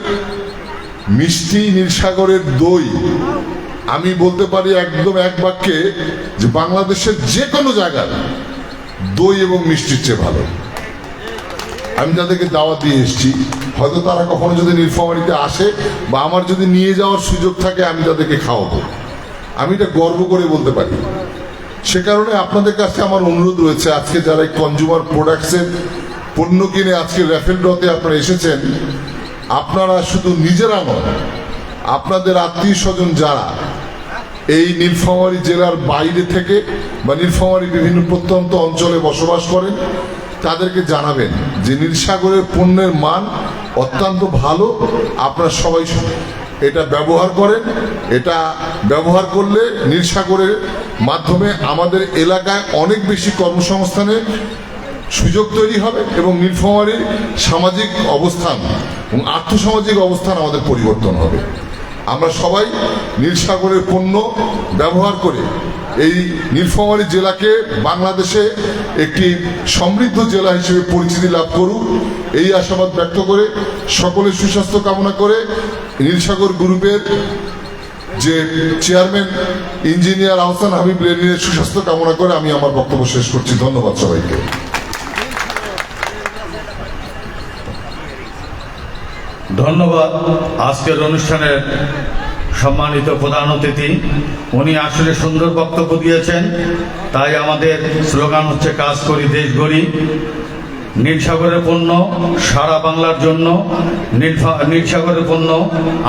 মিষ্টি, নীলসাগরের দই, আমি বলতে পারি একদম এক বাক্যে যে বাংলাদেশের যে কোনো জায়গায় দই এবং মিষ্টির চেয়ে ভালো। আমি তাদেরকে দাওয়াত দিয়ে এসেছি, হয়তো তারা কখনো যদি নীলফামারীতে আসে বা আমার যদি নিয়ে যাওয়ার সুযোগ থাকে, আমি তাদেরকে খাওয়াবো। আমি এটা গর্ব করে বলতে পারি। সে কারণে আপনাদের কাছে আমার অনুরোধ রয়েছে, আজকে যারা কনজিউমার প্রোডাক্টসের পণ্য কিনে আজকে র্যাফেল ড্রতে আপনারা এসেছেন, আপনারা শুধু নিজেরা নন, আপনাদের আত্মীয় স্বজন যারা এই নীলফামারী জেলার বাইরে থেকে বা নীলফামারী বিভিন্ন প্রত্যন্ত অঞ্চলে বসবাস করেন, তাদেরকে জানাবেন যে নীলসাগরের পণ্যের মান অত্যন্ত ভালো। আপনারা সবাই এটা ব্যবহার করেন। এটা ব্যবহার করলে নীলসাগরের মাধ্যমে আমাদের এলাকায় অনেক বেশি কর্মসংস্থানের সুযোগ তৈরি হবে এবং নীলফামারীর সামাজিক অবস্থান এবং আর্থসামাজিক অবস্থান আমাদের পরিবর্তন হবে। আমরা সবাই নীলসাগরের পণ্য ব্যবহার করে এই নীলফামারী জেলাকে বাংলাদেশে একটি সমৃদ্ধ জেলা হিসেবে পরিচিতি লাভ করুক, এই আশাবাদ ব্যক্ত করে সকলের সুস্বাস্থ্য কামনা করে নীলসাগর গ্রুপের যে চেয়ারম্যান ইঞ্জিনিয়ার আহসান হাবিব লেনিনের সুস্বাস্থ্য কামনা করে আমি আমার বক্তব্য শেষ করছি। ধন্যবাদ সবাইকে। ধন্যবাদ। আজকের অনুষ্ঠানের সম্মানিত প্রধান অতিথি, উনি আসলে সুন্দর বক্তব্য দিয়েছেন। তাই আমাদের স্লোগান হচ্ছে কাজ করি দেশ গড়ি। নীলসাগরের পণ্য সারা বাংলার জন্য, নীলসাগরের পণ্য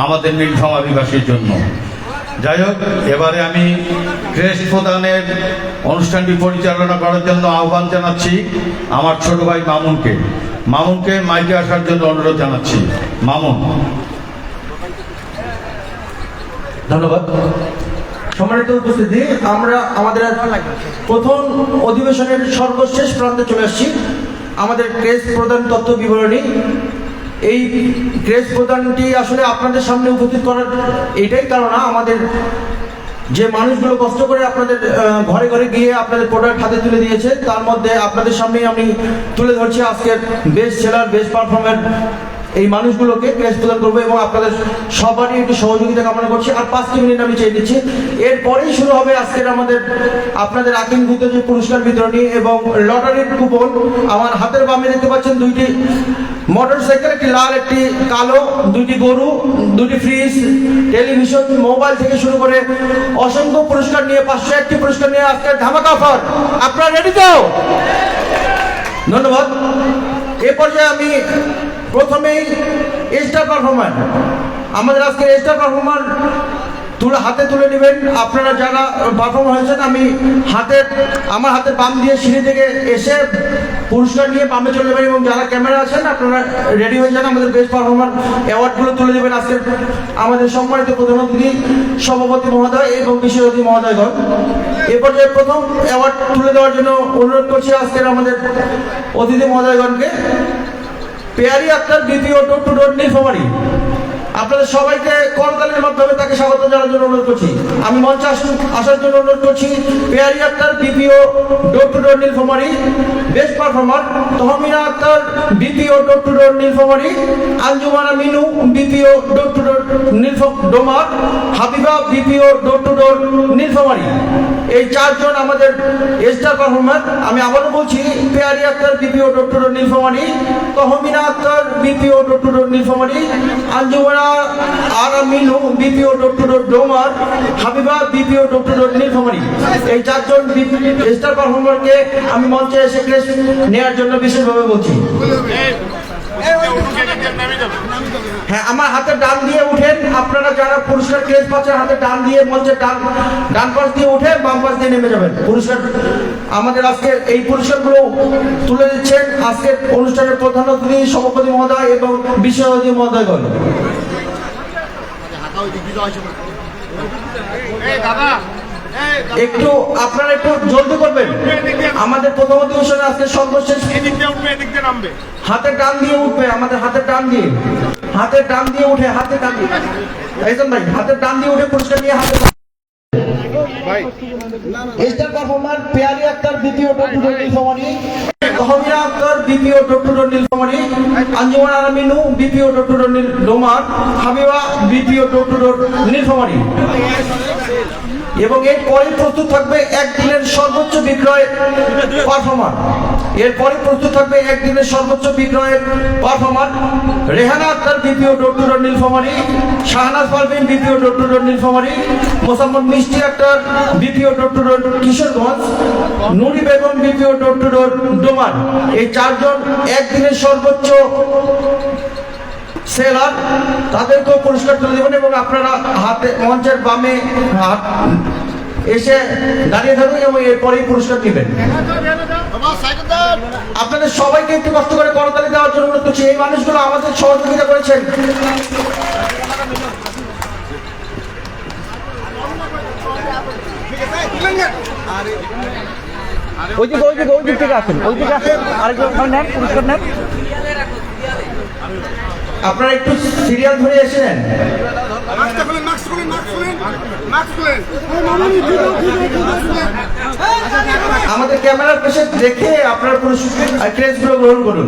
আমাদের নীলফামারীবাসীর জন্য। যাই হোক, এবারে আমি ক্রেস্ট প্রদানের অনুষ্ঠানটি পরিচালনা করার জন্য আহ্বান জানাচ্ছি আমার ছোট ভাই মামুনকে মাইকে আসার জন্য অনুরোধ জানাচ্ছি। মামুন। ধন্যবাদ। সম্মানিত উপস্থিতি, আমরা আমাদের প্রথম অধিবেশনের সর্বশেষ প্রান্তে চলে আসছি। আমাদের ক্রেস্ট প্রদান তথ্য বিবরণী, এই ক্রেস্ট প্রদানটি আসলে আপনাদের সামনে উপস্থিত করার এইটাই কারণ, আমাদের যে মানুষগুলো কষ্ট করে আপনাদের ঘরে ঘরে গিয়ে আপনাদের প্রোডাক্ট হাতে তুলে দিয়েছে, তার মধ্যে আপনাদের সামনেই আমি তুলে ধরছি আজকের বেস্ট সেলার, বেস্ট পারফরম্যার এই মানুষগুলোকে ক্রেস্ট প্রদান করবো এবং আপনাদের সবারই একটু সহযোগিতা কামনা করছি। আর 5 মিনিট আমি চেয়ে দিচ্ছি, এরপরেই শুরু হবে আজকের আপনাদের আকিঙ্কিত যে পুরস্কার বিতরণী এবং লটারির কুপন। আমার হাতের বামে দেখতে পাচ্ছেন 2টি মোটরসাইকেল, একটি লাল একটি কালো, 2টি গরু, 2টি ফ্রিজ, টেলিভিশন, মোবাইল থেকে শুরু করে অসংখ্য পুরস্কার নিয়ে 501টি পুরস্কার নিয়ে আজকের ধামাকা অফার। আপনারা রেডি তো? ধন্যবাদ। এ পর্যায়ে আমি প্রথমেই স্টার পারফরমার, আমাদের আজকে স্টার পারফরমার হাতে তুলে নেবেন। আপনারা যারা পারফর্মার হয়েছেন, আমি আমার হাতের বাম দিয়ে সিঁড়ি থেকে এসে পুরস্কার নিয়ে বামে চলে যাবেন এবং যারা ক্যামেরা আছেন আপনারা রেডি হয়ে যান। আমাদের বেস্ট পারফর্মার অ্যাওয়ার্ডগুলো তুলে দেবেন আজকে আমাদের সম্মানিত প্রধান অতিথি, সভাপতি মহোদয় এবং বিশেষ অতিথি মহোদয়গণ। এ পর্যায়ে প্রথম অ্যাওয়ার্ড তুলে দেওয়ার জন্য অনুরোধ করছি আজকের আমাদের অতিথি মহোদয়গণকে। পেয়ারি Akter, BPO door to door Nilphamari. আপনাদের সবাইকে করতালির মাধ্যমে তাকে স্বাগত জানানোর জন্য অনুরোধ করছি। আমি মঞ্চে আসার জন্য অনুরোধ করছি Peyari Akter, BPO door to door Nilphamari. Best performer Tahmina Akter, BPO door to door Nilphamari. Anjumana Minu, BPO door to door Domar. Habiba, BPO door to door Nilphamari. এই 4 জন আমাদের স্টার পারফরমার। আমি আবারও বলছি, Peyari Akter, BPO door to door Nilphamari. Tahmina Akter, BPO door to door Nilphamari. Anjumana আর Minu, BPO door to door Domar. Habiba, BPO door to door Nilphamari. এই 4 জন star পারফরমারকে আমি মঞ্চে এসে ক্রেস্ট নেওয়ার জন্য বিশেষভাবে বলছি। হ্যাঁ, আমার হাতে ডান দিয়ে উঠেন। আপনারা যারা পুরস্কার ক্রেস্ট পাচ্ছেন, হাতে ডান দিয়ে মঞ্চের ডান পাশ দিয়ে উঠে বাম পাশ দিয়ে নেমে যাবেন। পুরস্কার আমাদের আজকে এই পুরস্কারগুলো তুলে দিচ্ছেন আজকের অনুষ্ঠানের প্রধান অতিথি, সভাপতি মহোদয় এবং বিশেষ অতিথি মহোদয়গণ। আপনারা একটু জলদি করবেন। আমাদের প্রথম অধিবেশনে আজকে সর্বশেষ হাতের ডান দিয়ে উঠবে, আমাদের হাতের ডান দিয়ে উঠে হাতের ডান দিয়ে ভাই হাতের ডান দিয়ে উঠে পুরস্কার নিয়ে হাতে star performer Peyari Akter, BPO door to door Nilphamari. Tahmina Akter, BPO door to door Nilphamari. Anjuman Ara Minu, BPO door to door Domar. Habiba, BPO door to door Nilphamari. এবং এরপরে প্রস্তুত থাকবে একদিনের সর্বোচ্চ বিক্রয় পারফরমার। এরপরে প্রস্তুত থাকবে একদিনের সর্বোচ্চ বিক্রয়ের performer Rehana Akter, BPO door to door Nilphamari. Shahnaz Parvin, BPO door to door Nilphamari. Mosammat Mishti Akter, BPO door to door Kishoreganj. Nuri Begum, BPO door to door Domar. এই 4 জন একদিনের সর্বোচ্চ সেলার, তাদেরকেও পুরস্কার তুলে দেবেন এবং আপনারা হাতে মঞ্চের বামে এসে দাঁড়িয়ে থাকুন এবং এরপরেই পুরস্কার দিবেন। আপনাদের সবাইকে একটু কষ্ট করে করতালি দেওয়ার জন্য অনুরোধ করছি। এই মানুষগুলো আমাদের সহযোগিতা করেছেন। ওই দিক থেকে আসেন, আরেকজন নেন, পুরস্কার নেন। আপনারা একটু সিরিয়াল ধরে এসেছেন। আমাদের ক্যামেরার পাশে দেখে আপনারা ক্রেস্টগুলো গ্রহণ করুন।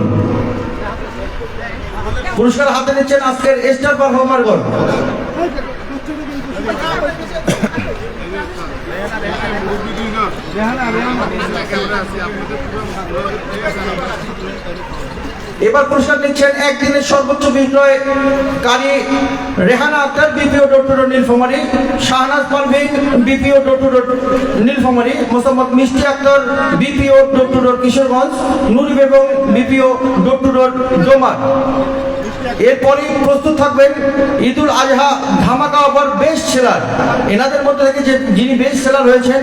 পুরস্কার হাতে নিচ্ছেন আজকের স্টার পারফরমারগণ। এবার পুরস্কার নিচ্ছেন একদিনের সর্বোচ্চ বিক্রয়কারী Rehana Akter, BPO door to door Nilphamari, Shahnaz Parvin, BPO door to door Nilphamari, Mosammat Mishti Akter, BPO door to door Kishoreganj, Nuri Begum, BPO door to door Domar. এরপরই প্রস্তুত থাকবেন ঈদুল আজহা ধামাকা অফার বেস্ট সেলার। এনাদের মধ্যে থেকে যিনি বেস্ট সেলার হয়েছেন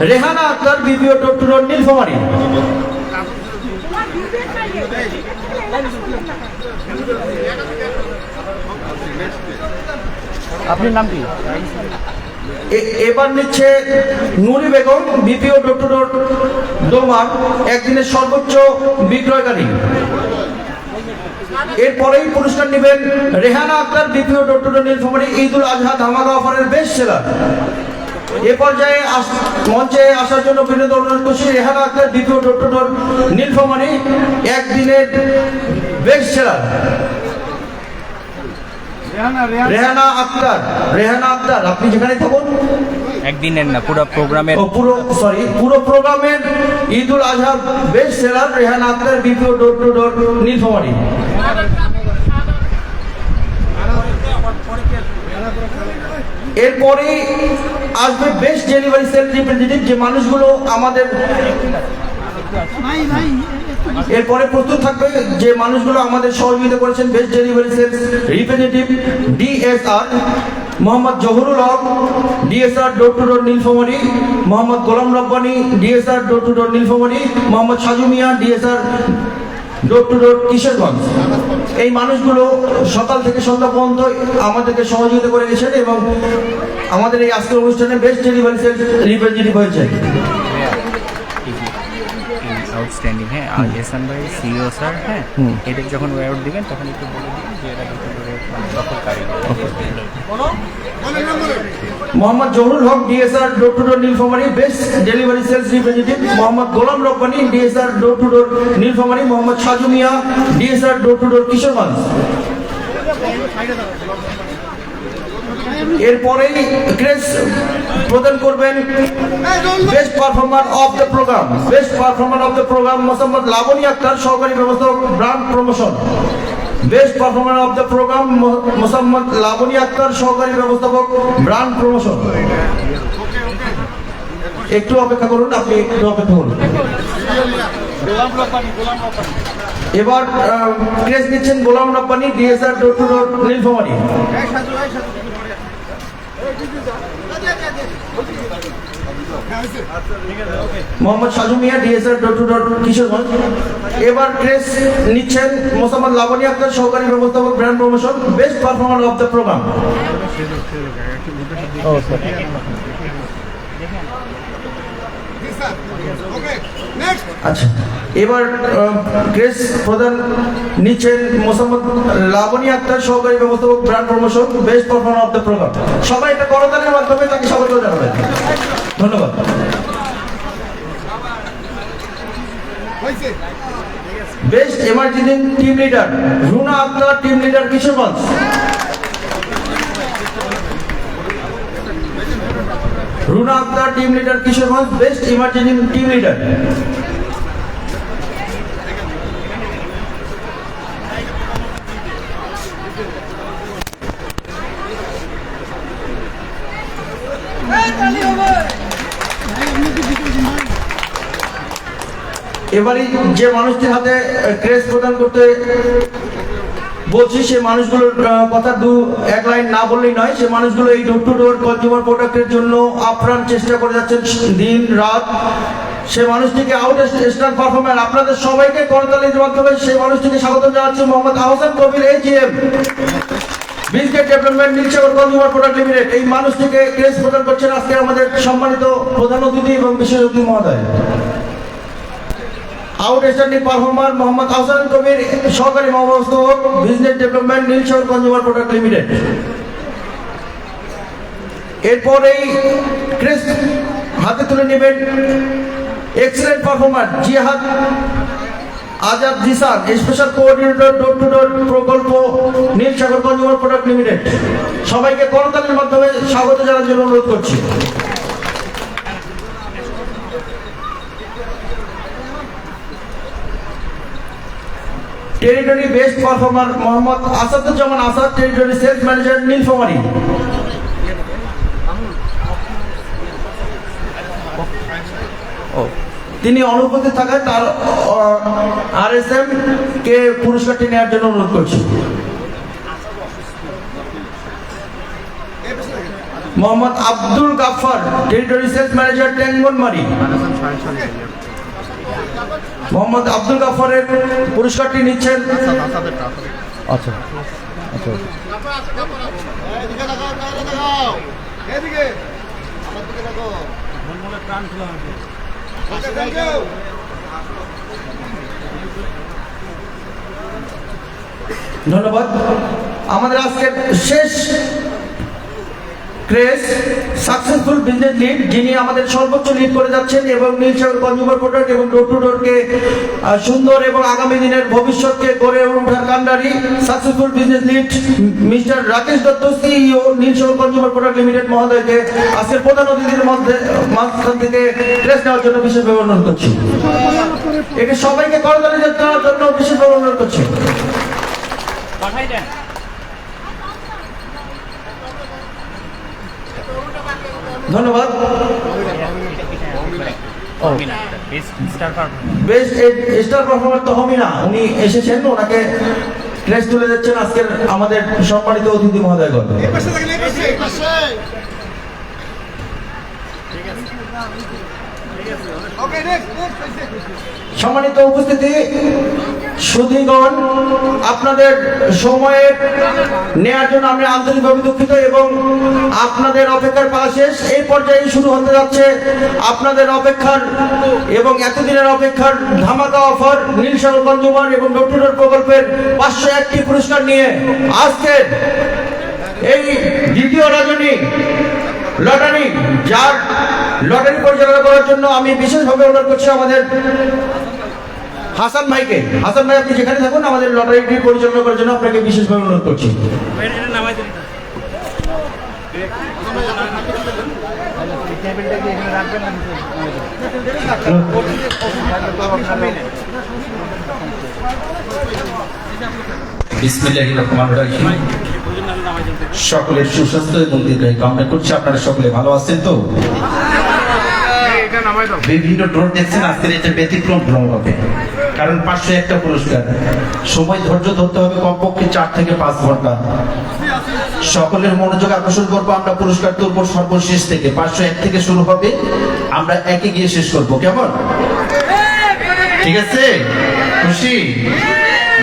Rehana Akter, BPO door to door Nilphamari. আপনার নাম কি? এবার নিচ্ছে Nuri Begum, BPO door to door Domar, একদিনের সর্বোচ্চ বিক্রয়কারী। এরপরেই পুরস্কার নেবেন Rehana Akter, BPO door to door Nilphamari, Eidul Azha ধামাকা অফারের বেস্ট সেলার। এ পর্যায়ে মঞ্চে আসার জন্য বিনোদ অনুরোধ করছি Rehana Akter, BPO door to door Nilphamari, একদিনের বেস্ট সেলার। রেহানা আক্তার আপনি যেখানে থাকুন, একদিনের না, পুরো প্রোগ্রামের পুরো প্রোগ্রামের Eidul Azha best seller Rehana Akter, BPO door to door Nilphamari. এরপরে আসবে বেস্ট ডেলিভারি সেল রিপ্রেজেন্টেটিভ, যে মানুষগুলো আমাদের এরপরে প্রস্তুত থাকবে যে মানুষগুলো আমাদের সহযোগিতা করেছেন। Best delivery sales representative DSR Mohammad Zahurul Haque, DSR door to door Nilphamari, Mohammad Golam Rabbani, DSR door to door Nilphamari, Mohammad Saju Mia, DSR door to door Kishoreganj. এই মানুষগুলো সকাল থেকে সন্ধ্যা পর্যন্ত আমাদেরকে সহযোগিতা করে গেছেন এবং আমাদের এই আজকের অনুষ্ঠানে বেস্ট ডেলিভারি সেলস রিপ্রেজেন্টেটিভ হয়েছে। আউটস্ট্যান্ডিং। হ্যাঁ, আর এহসান ভাই সিইও স্যার, হ্যাঁ, এদের যখন ওয়ার্ড দিবেন তখন একটু বলে দিন যে এরা দখলকারী। Mohammad Zahurul Haque, DSR door to door Nilphamari, best delivery sales representative. Mohammad Golam Rabbani, DSR door to door Nilphamari, Mohammad Saju Mia, DSR door to door Kishoreganj. এরপরেই ক্রেস প্রদান করবেন best performer of the programme Mosammat Laboni Akter, সহকারী ব্যবস্থাপক brand promotion. Best performer of the programme Mosammat Laboni Akter, সহকারী ব্যবস্থাপক ব্র্যান্ড প্রমোশন। একটু অপেক্ষা করুন, এবার ক্রেস নিচ্ছেন Golam Rabbani, DSR door to door Nilphamari. Mohammad Saju Mia, DSR door to door Kishoreganj. এবার ক্রেস নিচ্ছেন মোসাম্মদ লাবনী আক্তার, সহকারী ব্যবস্থাপক brand promotion, best performer of the programme. আচ্ছা, এবার ক্রেস প্রদান নিচ্ছেন মোসাম্মদ লাবনী আক্তার, সহকারী ব্যবস্থাপক brand promotion, best performer of the programme. সবাই একটা করতালির মাধ্যমে তাকে স্বাগত জানাবেন। ধন্যবাদ। Best emergency team leader Runa Akter, team leader Kishoreganj. Runa Akter, team leader Kishoreganj, best emergency team leader. এবারে যে মানুষটির হাতে ক্রেস প্রদান করতে বলছি, সে মানুষগুলোর কথা এক লাইন না বললেই নয়। সে মানুষগুলো এই ডোর টু ডোর কনজিউমার প্রোডাক্টের জন্য আপ্রাণ চেষ্টা করে যাচ্ছেন দিন রাত। সে মানুষটিকে আউট স্ট্যান্ড পারফরম্যান্স, আপনাদের সবাইকে করতালির মাধ্যমে সেই মানুষটিকে স্বাগত জানাচ্ছি Mohammad Ahsan Kabir, AGM business development Nilsagar consumer product limited. এই মানুষটিকে ক্রেস প্রদান করছেন আজকে আমাদের সম্মানিত প্রধান অতিথি এবং বিশেষ অতিথি মহোদয়। আউটস্ট্যান্ডিং পারফর্মার মোহাম্মদ আহসান কবির, সহকারী মহাব্যবস্থাপক business development Nilsagar consumer product limited. এরপরেই ক্রেস হাতে তুলে নেবেন excellent performer Jihad Azad Jisan, special coordinator door to door প্রকল্প নীলসাগর কনজিউমার প্রোডাক্ট লিমিটেড। সবাইকে করতালির মাধ্যমে স্বাগত জানানোর জন্য অনুরোধ করছি। Territory best performer Mohammad Asaduzzaman Asad, territory sales manager, Nilphamari. তিনি অনুপস্থিত থাকায় তার RSM কে পুরস্কারটি নেওয়ার জন্য অনুরোধ করছি। Mohammad Abdul Gaffar, territory sales manager, Tangonmari. Mohammad Abdul গাফফারের পুরস্কারটি নিচ্ছেন। আচ্ছা আচ্ছা, ধন্যবাদ। আমাদের আজকের শেষ ক্রেস সাকসেসফুল বিজনেস লিড, যিনি আমাদের সর্বোচ্চ লিড করে যাচ্ছেন এবং নীলসাগর কনজিউমার প্রোডাক্ট এবং ডোর টু ডোরকে সুন্দর এবং আগামী দিনের ভবিষ্যৎকে গড়ে ওঠার কাণ্ডারি successful business lead mister Rakesh Dutta, CEO, Nilsagar consumer product limited মহোদয়কে আজকের প্রধান অতিথির মাঝখান থেকে ক্রেস নেওয়ার জন্য বিশেষভাবে অনুরোধ করছি। একে সবাইকে করতালি দেওয়ার জন্য বিশেষভাবে অনুরোধ করছি। ধন্যবাদ। বেস্ট স্টার পারফর্মার তহমিনা, উনি এসেছেন, ওনাকে ক্রেস্ট তুলে যাচ্ছেন আজকের আমাদের সম্মানিত অতিথি মহোদয়গণ। সম্মানিত উপস্থিতি, সুধীগণ, আপনাদের সময়ে নেয়ার জন্য আমি আন্তরিকভাবে দুঃখিত এবং আপনাদের অপেক্ষার পালা শেষ। এই পর্যায়ে শুরু হতে যাচ্ছে আপনাদের অপেক্ষার এবং এতদিনের অপেক্ষার ধামাকা অফার, নীলসাগর কনজিউমার এবং ডোর টু ডোর প্রকল্পের 501টি পুরস্কার নিয়ে আজকের এই দ্বিতীয় রজনী লটারি, যার লটারি পরিচালনা করার জন্য আমি বিশেষভাবে অনুরোধ করছি আমাদের হাসান ভাইকে। হাসান ভাই, আপনি যেখানে থাকুন, আমাদের লটারিটি পরিচালনা করার জন্য আপনাকে বিশেষভাবে অনুরোধ করছি। বিসমিল্লাহির রহমানির রহিম। সকলের সুস্বাস্থ্য এবং দীর্ঘায়ু কামনা করছি। আপনারা সকলে ভালো আছেন তো? বিভিন্ন ড্র দেখছেন, আজকের এটা ব্যতিক্রম ড্র হবে, কারণ 501টা পুরস্কার। সময় ধৈর্য ধরতে হবে কমপক্ষে 4 থেকে 5 ঘন্টা। সকলের মনোযোগ আকর্ষণ করবো আমরা পুরস্কার তুলব সর্বশেষ থেকে। 501 থেকে শুরু হবে, আমরা একে গিয়ে শেষ করবো, কেমন? ঠিক আছে? খুশি?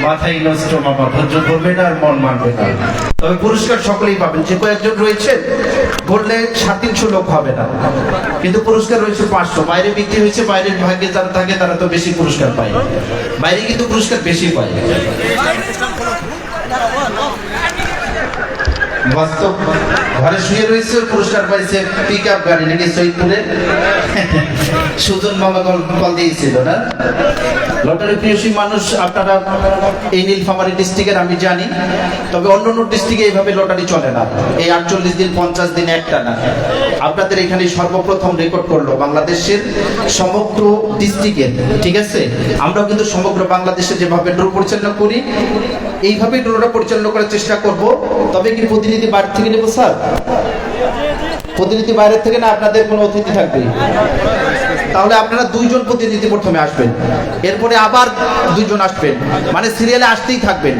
মাথায় নষ্ট মামা, ধৈর্য ধরবে না আর মন মানবে না। তবে পুরস্কার সকলেই পাবেন। যে কয়েকজন রয়েছে বললে 350 লোক হবে না, কিন্তু পুরস্কার রয়েছে 500। বাইরে বিক্রি হয়েছে, বাইরের ভাগ্যে যারা থাকে তারা তো বেশি পুরস্কার পায়, বাইরে কিন্তু পুরস্কার বেশি পায়। বাস্তব ঘরে শুয়ে রয়েছে, পুরস্কার পাইছে পিকআপ গাড়ি নাকি সৈয়দপুরে, সুজন মামা কল দিয়েছিল না? লটারি প্রিয়সী মানুষ আপনারা এই নীলফামারী ডিস্ট্রিক্টের আমি জানি, তবে অন্য অন্য ডিস্ট্রিক্টে এইভাবে লটারি চলে না। এই 48 দিন 50 দিন একটা না, আপনাদের এখানে সর্বপ্রথম রেকর্ড করলো বাংলাদেশের সমগ্র ডিস্ট্রিক্টের। ঠিক আছে, আমরা কিন্তু সমগ্র বাংলাদেশে যেভাবে ড্র পরিচালনা করি এইভাবে ড্রটা পরিচালনা করার চেষ্টা করব। তবে কি প্রতিনিধি বাইরে থেকে নেব স্যার? প্রতিনিধি বাইরের থেকে না আপনাদের কোনো অতিথি থাকবে? তাহলে আপনারা 2 জন প্রতিনিধি প্রথমে আসবেন, এরপরে আবার 2 জন আসবেন, মানে সিরিয়ালে আসতেই থাকবেন।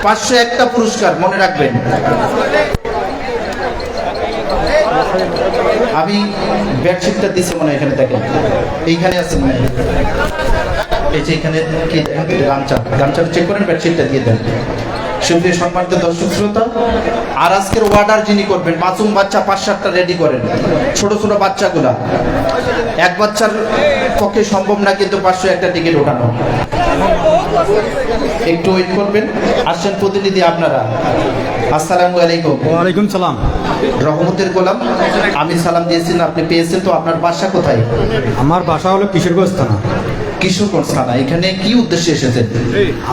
501টা পুরস্কার মনে রাখবেন। আমি বেডশিটটা দিছি মনে হয়, এখানে দেখেন, এইখানে আছে মনে হয়, এই যে এখানে কি গামছা চেক করেন, বেডশিটটা দিয়ে দেন। সুপ্রিয় সম্মানিত দর্শক শ্রোতা, আর আজকের অর্ডার যিনি করবেন, মাসুম বাচ্চা 5-7টা রেডি করেন, ছোট ছোট বাচ্চাগুলা। এক বাচ্চার পক্ষে সম্ভব না কিন্তু 501টা টিকিট ওঠানো। একটু ওয়েট করবেন। আসছেন প্রতিনিধি আপনারা। আসসালামু আলাইকুম। ওয়ালাইকুম সালাম। রহমতের গোলাম, আমি সালাম দিয়েছিলাম, আপনি পেয়েছেন তো। আপনার বাসা কোথায়? আমার বাসা হলো কিশোরগঞ্জ থানা। কিশোরগঞ্জ থানা। এখানে কি উদ্দেশ্যে এসেছেন?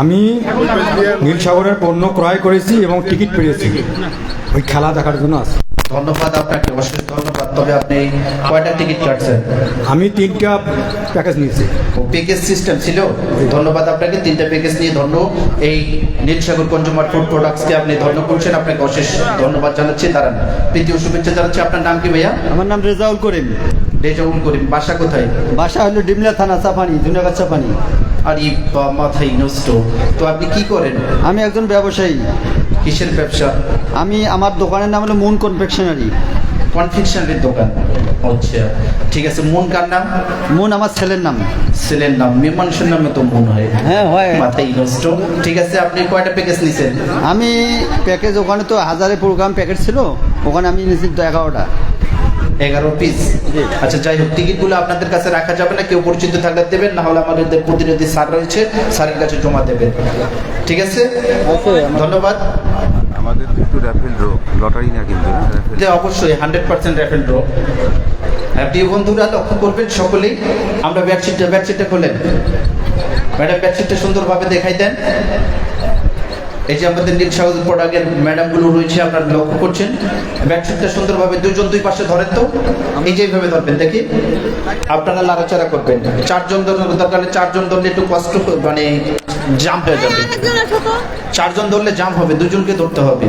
আমি নীলসাগরের পণ্য ক্রয় করেছি এবং টিকিট পেয়েছি, ওই খেলা দেখার জন্য আছে। ধন্যবাদ আপনাকে, অশেষ ধন্যবাদ। তবে আপনি কয়টা টিকিট কাটছেন? আমি 3টা প্যাকেজ নিয়েছি। প্যাকেজ সিস্টেম ছিল। ধন্যবাদ আপনাকে, 3টা প্যাকেজ নিয়ে ধন্য এই নীলসাগর কনজিউমার ফুড প্রোডাক্টসকে আপনি ধন্য করছেন, আপনাকে অশেষ ধন্যবাদ জানাচ্ছি। দাঁড়ান, প্রীতি ও শুভেচ্ছা জানাচ্ছি। আপনার নাম কি ভাইয়া? আমার নাম রেজাউল করিম। রেজাউল করিম, বাসা কোথায়? বাসা হলো ডিমলা থানা, চাপানি, জুনাগাছ চাপানি। আর এই মাথায় নষ্ট। তো আপনি কি করেন? আমি একজন ব্যবসায়ী। কিসের ব্যবসা? আমি আমার দোকানের নাম হলো মুন কনফেকশনারি। কনফেকশনারির দোকান, আচ্ছা ঠিক আছে। মুন কার নাম? মুন আমার ছেলের নাম। ছেলের নাম? মেয়ে মানুষের নামে তো মুন হয়। হ্যাঁ হয়। মাথায় নষ্ট। ঠিক আছে, আপনি কয়টা প্যাকেজ নিছেন? আমি প্যাকেজ, ওখানে তো 1000 প্রোগ্রাম প্যাকেট ছিল, ওখানে আমি নিয়েছি 11টা। 11 পিস। আচ্ছা যাই হোক, টিকিটগুলো আপনাদের কাছে রাখা যাবে না, কেউ পরিচিত থাকলে দেবেন, না হলে আমাদের প্রতিনিধি স্যার রয়েছে, স্যারের কাছে জমা দেবেন। ঠিক আছে, ধন্যবাদ। আমাদের কিন্তু র্যাফেল ড্র, লটারি না কিন্তু। অবশ্যই 100% র্যাফেল ড্র। প্রিয় বন্ধুরা লক্ষ্য করবেন সকলেই, আমরা বেডশিটটা খোলেন ম্যাডাম, বেডশিটটা সুন্দরভাবে দেখাই দেন। এই যে আমাদের নীলসাগর প্রোডাক্টের ম্যাডামগুলো রয়েছে, আপনারা লক্ষ্য করছেন বেডশিটটা সুন্দরভাবে দুজন দুই পাশে ধরেন তো, এই যে এইভাবে ধরবেন, দেখি আপনারা লাড়াচাড়া করবেন। 4 জন ধরলে দরকার, 4 জন ধরলে একটু কষ্ট, মানে জাম হয়ে যাবে। 4 জন ধরলে জাম হবে, 2 জনকে ধরতে হবে।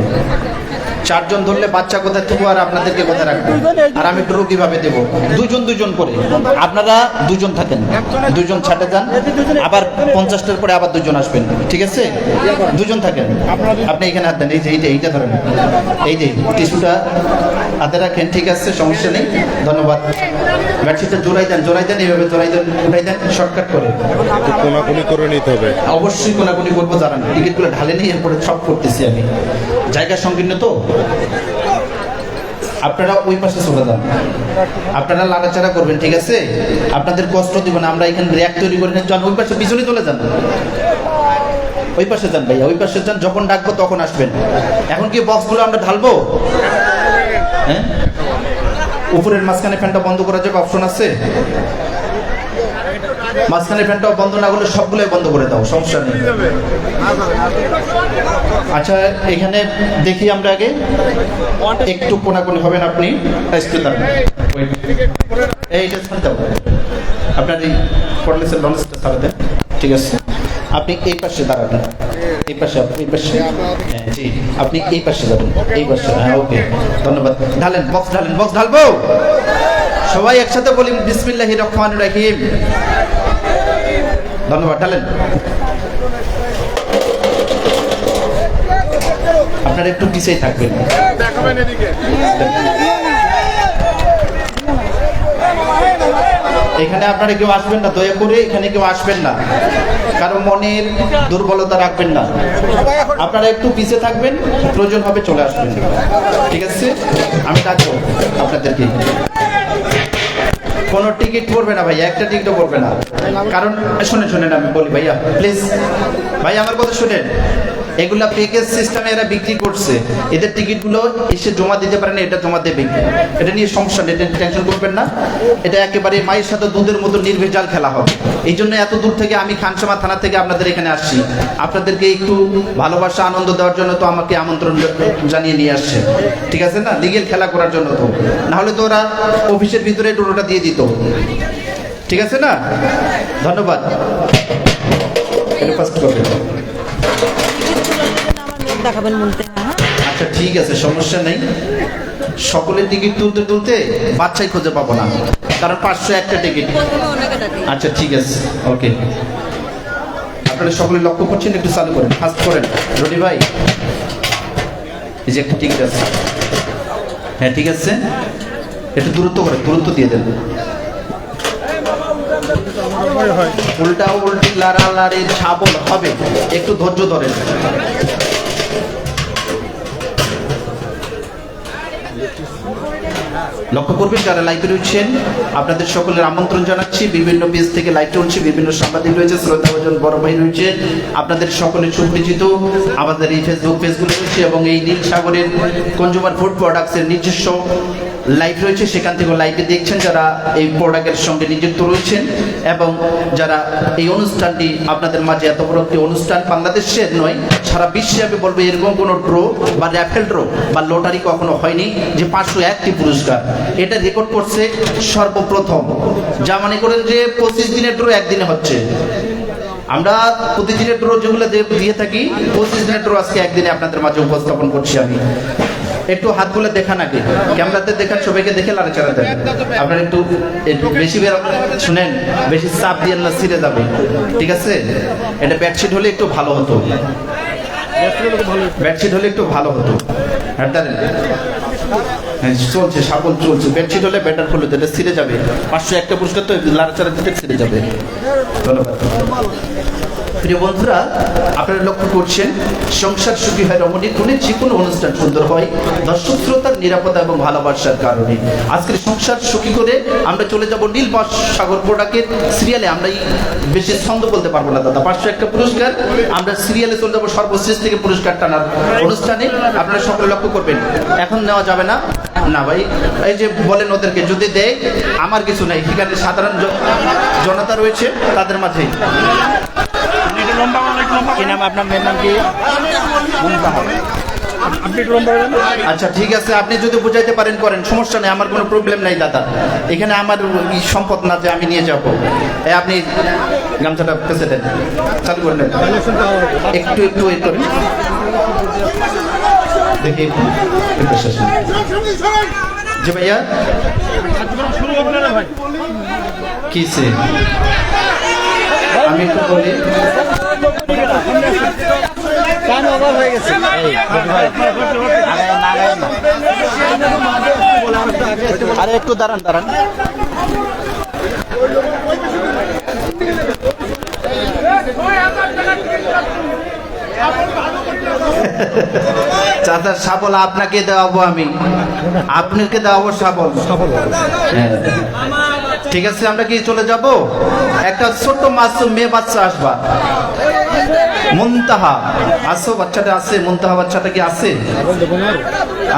4 জন ধরলে বাচ্চা কোথায় থাকবো আর আপনাদেরকে কোথায় রাখবো, আর আমি ড্র কিভাবে দেবো? 2 জন 2 জন করে, আপনারা 2 জন থাকেন, 2 জন ছাটে যান, আবার 50টার পরে আবার 2 জন আসবেন। ঠিক আছে, 2 জন থাকেন। আপনি এখানে হাত দেন, এই যে এইটা ধরেন, এই যে টিস্যুটা হাতে রাখেন। ঠিক আছে, সমস্যা নেই, ধন্যবাদ। বেডশিটটা জোড়াই দেন, এইভাবে জোড়াই দেন, উঠাই দেন, শর্টকাট করে। কোনাকুনি করে নিতে হবে। অবশ্যই কোনাকুনি করবো, জানান টিকিটগুলো ঢালে নেই, এরপরে সব করতেছি আমি, জায়গা সংকীর্ণ তো। আপনারা ওই পাশে চলে যান, আপনারা লাড়াচাড়া করবেন। ঠিক আছে, আপনাদের কষ্ট দিব না, আমরা এখানে র্যাক তৈরি করে যান, ওই পাশে পিছনে চলে যান, ওই পাশে যান ভাইয়া, ওই পাশে যান, যখন ডাকবো তখন আসবেন। এখন কি বক্সগুলো আমরা ঢালবো? হ্যাঁ, উপরের মাঝখানে ফ্যানটা বন্ধ করার যে অপশন আছে, মাঝখানে ফ্যানটাও বন্ধ না করলে সবগুলোই বন্ধ করে দাও, সমস্যা নেই। আচ্ছা, এখানে দেখি আমরা আগে একটু কোনাকুনি হবেন আপনি, এইটা ছাড় দাও, আপনার এই কর্নেসের লঞ্চটা ছাড়া দেন। ঠিক আছে, আপনি এই পাশে দাঁড়াবেন, এই পাশে, এই পাশে, জি আপনি এই পাশে যাবেন, এই পাশে। হ্যাঁ, ওকে, ধন্যবাদ। ঢালেন, বক্স ঢালেন, বক্স ঢালবো সবাই একসাথে বলি বিসমিল্লাহির রহমানির রহিম। ধন্যবাদ, ঢালেন। আপনারা একটু পিছিয়ে থাকবেন। এখানে আপনারা কেউ আসবেন না, দয়া করে এখানে কেউ আসবেন না, কারণ মনের দুর্বলতা রাখবেন না, আপনারা একটু পিছিয়ে থাকবেন, প্রয়োজন হবে চলে আসবেন। ঠিক আছে, আমি ডাকবো আপনাদেরকে। কোনো টিকিট পড়বে না ভাইয়া, একটা টিকিটও পড়বে না, কারণ শুনেন আমি বলি ভাইয়া, প্লিজ ভাই আমার কথা শুনেন। এগুলা প্যাকেজ সিস্টেমে এরা বিক্রি করছে, এদের টিকিটগুলো এসে জমা দিতে পারে না, এটা জমা দেবে, এটা নিয়ে সমস্যা নেই, এটা টেনশন করবেন না। এটা একেবারে মায়ের সাথে দুধের মতো নির্ভেজাল খেলা হবে। এই জন্য এত দূর থেকে আমি খানসামা থানা থেকে আপনাদের এখানে আসছি, আপনাদেরকে একটু ভালোবাসা আনন্দ দেওয়ার জন্য তো আমাকে আমন্ত্রণ জানিয়ে নিয়ে আসছে। ঠিক আছে না, লিগেল খেলা করার জন্য তো, না হলে তো ওরা অফিসের ভিতরে ডোরোটা দিয়ে দিত। ঠিক আছে না, ধন্যবাদ। আচ্ছা ঠিক আছে, সমস্যা নেই। সকলের টিকিট তুলতে বাচ্চাই খুঁজে পাবো না, কারণ 500 একটা টিকিট। আচ্ছা ঠিক আছে, ওকে। আপনারা সকলে লক্ষ্য করছেন, একটু চালু করেন, ফাস্ট করেন। রনি ভাই, এই যে একটা টিকিট আছে, হ্যাঁ ঠিক আছে, একটু দূরত্ব করেন, দূরত্ব দিয়ে দেন। উল্টা উল্টি লাড়ালাড়ি ছাবল হবে, একটু ধৈর্য ধরেন। লক্ষ্য করবেন যারা লাইভে রয়েছেন, আপনাদের সকলের আমন্ত্রণ জানাচ্ছি। বিভিন্ন পেজ থেকে লাইভ চলছে, বিভিন্ন সাংবাদিক রয়েছে, শ্রদ্ধাভাজন বড় ভাই রয়েছে, আপনাদের সকলের সুপরিচিত আমাদের এই ফেসবুক পেজগুলো রয়েছে, এবং এই নীলসাগরের কনজিউমার ফুড প্রোডাক্টসের নিজস্ব লাইভ রয়েছে, সেখান থেকে লাইভে দেখছেন যারা এই প্রোডাক্টের সঙ্গে নিযুক্ত রয়েছেন, এবং যারা এই অনুষ্ঠানটি আপনাদের মাঝে, এত বড় একটি অনুষ্ঠান বাংলাদেশের নয় সারা বিশ্বে, আমি বলবো এরকম কোনো ড্র বা র্যাফেল ড্র বা লটারি কখনো হয়নি যে 501টি পুরস্কার। এটা রেকর্ড করছে সর্বপ্রথম, যা মনে করেন যে 25 দিনের ড্র একদিনে হচ্ছে। আমরা প্রতিদিনের ড্র যেগুলো দিয়ে থাকি 25 দিনের ড্র আজকে একদিনে আপনাদের মাঝে উপস্থাপন করছি আমি। একটু হাতগুলো দেখান, আগে ক্যামেরাতে দেখান, সবাইকে দেখে লাড়াচাড়া দেন। আপনারা একটু বেশি শুনেন, বেশি চাপ দিয়ে না, ছিঁড়ে যাবে, ঠিক আছে? এটা বেডশিট হলে একটু ভালো হতো, বেডশিট হলে একটু ভালো হতো। হ্যাঁ চলছে, সাবল চলছে। বেডশিট হলে বেটার হলে এটা ছিঁড়ে যাবে। 501টা পুরস্কার তো লাড়াচাড়া দিতে ছিঁড়ে যাবে। ধন্যবাদ। প্রিয় বন্ধুরা, আপনারা লক্ষ্য করছেন সংসার সুখী হয় রমণী কোণে, যে কোনো অনুষ্ঠান সুন্দর হয় দর্শক শ্রোতার নিরাপত্তা এবং ভালোবাসার কারণে। আজকের সংসার সুখী করে আমরা চলে যাব নীল সাগর প্রোডাক্টের সিরিয়ালে। আমরা বেশি ছন্দ বলতে পারবো না দাদা, 501টা পুরস্কার। আমরা সিরিয়ালে চলে যাবো সর্বশেষ থেকে পুরস্কার টানার অনুষ্ঠানে। আপনারা সকলে লক্ষ্য করবেন, এখন নেওয়া যাবে না। না ভাই, এই যে বলেন ওদেরকে যদি দেয়, আমার কিছু নাই, এখানে সাধারণ জনতা রয়েছে, তাদের মাঝেই। আচ্ছা ঠিক আছে, আপনি যদি বুঝাইতে পারেন করেন, সমস্যা নেই, আমার কোনো প্রবলেম নাই দাদা। এখানে আমার সম্পদ না যে আমি নিয়ে যাবো। আপনি গামছাটা পেছে দেন, চালু করে নেন, একটু একটু ওয়েট করেন, দেখি জি ভাইয়া কিসে আমি একটু বলি। আরে একটু দাঁড়ান দাঁড়ান, চাচা শাবল আপনাকে দেওয়াবো, আমি আপনাকে দেওয়াবো শাবল। ঠিক আছে, আমরা কি চলে যাব? একটা ছোট্ট মাসুম মেয়ে বাচ্চা আসবা, মুনতাহা। আসো, বাচ্চাটা আছে, মুনতাহা বাচ্চাটা কি আছে?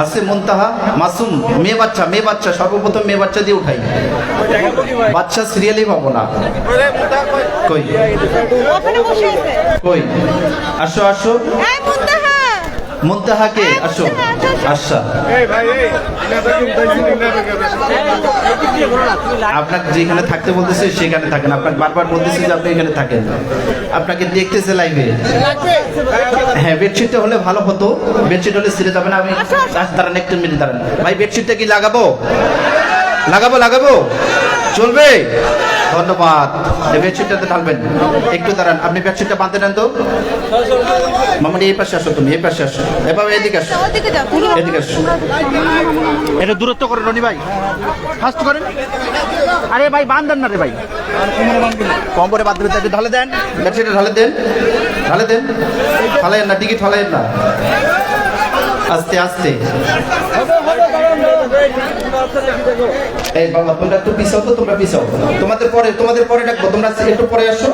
আছে মুনতাহা মাসুম মেয়ে বাচ্চা। মেয়ে বাচ্চা সর্বপ্রথম মেয়ে বাচ্চা দিয়ে উঠাই, বাচ্চা সিরিয়ালই পাবো না। কই কই, আসো আসো, মুনতাহাকে আসো। আচ্ছা, আপনাকে যেখানে থাকতে বলতেছে সেখানে থাকেন। আপনাকে বারবার বলতেছি যে আপনি এখানে থাকেন, আপনাকে দেখতেছে লাইভে। হ্যাঁ, বেডশিটটা হলে ভালো হতো, বেডশিট হলে ছিঁড়ে যাবে না। আমি দাঁড়ান, একটু মিনিট দাঁড়ান ভাই। বেডশিটটা কি লাগাবো? লাগাবো লাগাবো, চলবে? ধন্যবাদ। বেডশিটটাতে ঢালবেন, একটু দাঁড়ান। আপনি বেডশিটটা বাঁধতে নেন তো। মামনি এই পাশে আসো, তুমি এই পাশে আসো, এভাবে এদিকে আসো, এদিকে আসো। এটা দূরত্ব করেন রনি ভাই, ফাস্ট করেন। আরে ভাই বাঁধেন না রে ভাই, কম্বরে বাঁধবেন। ঢালে দেন, বেডশিটটা ঢালে দেন, ঢালে দেন, ফালাইয়েন না, টিকিট ফালাইয়েন না, আস্তে আস্তে। এই বাবা, তোমরা একটু পিছাও তো, তোমরা পিছাও, তোমাদের পরে ডাকবো, তোমরা একটু পরে আসো।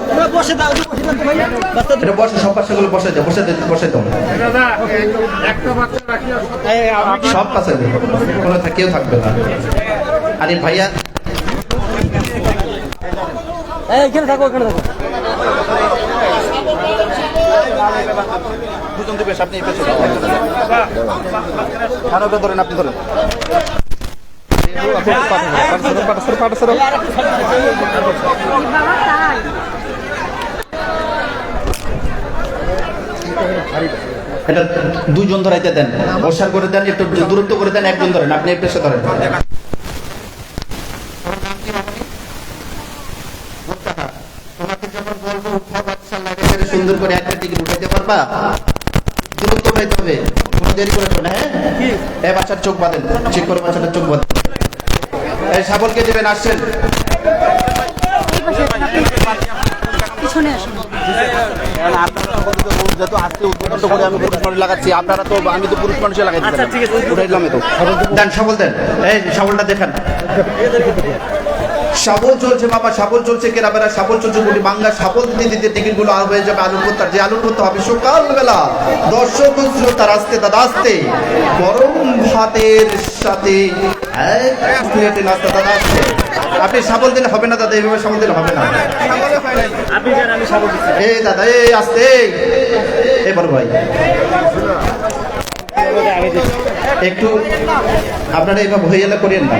এটা বসে, সব বাচ্চাগুলো বসে যাও, বসে দাও। সব বাচ্চা কোনো কেউ থাকবে না। আরে ভাইয়া এখানে থাকো, এখানে থাকো। দুজন দিবে, আপনি ধরেন, আপনি ধরেন। এটা দুইজন ধরাইতে দেন, বসার করে দেন, একটু দূরত্ব করে দেন, একজন ধরেন, আপনি এই পেশে ধরেন। তোমাকে যখন বলবো সুন্দর করে একটা টিকিট উঠাইতে পারবা, দূরত্ব উঠাইতে হবে, কোনো দেরি করে না। হ্যাঁ, এই বাচ্চার চোখ বাঁধেন, চেক করে বাচ্চাটার চোখ বাঁধেন। এই শাবলকে দেবেন, আসছেন পিছনে আসুন। যেহেতু আজকে উদ্বোধন করে আমি পুরুষ মানুষ লাগাচ্ছি, আপনারা তো, আমি তো পুরুষ মানুষে লাগাই উঠে দিলাম। তো দেন, শাবল দেন, এই শাবলটা দেখান। শাবল চলছে বাবা, শাবল চলছে কেরাবেরা, শাবল চলছে গুলি বাংলা। শাবল দিতে দিতে টিকিট গুলো আর হয়ে যাবে আলুর ভর্তা। যে আলুর ভর্তা হবে সকালবেলা, দর্শক শ্রোতার আসতে দাদা আসতে গরম ভাতের সাথে এক প্লেটে নাস্তা দাদা আসতে। আপনি শাবল দিলে হবে না দাদা, এইভাবে শাবল দিলে হবে না। এই দাদা, এই আসতে, এই বড় ভাই একটু আপনারা এভাবে হইয়ালা করেন না।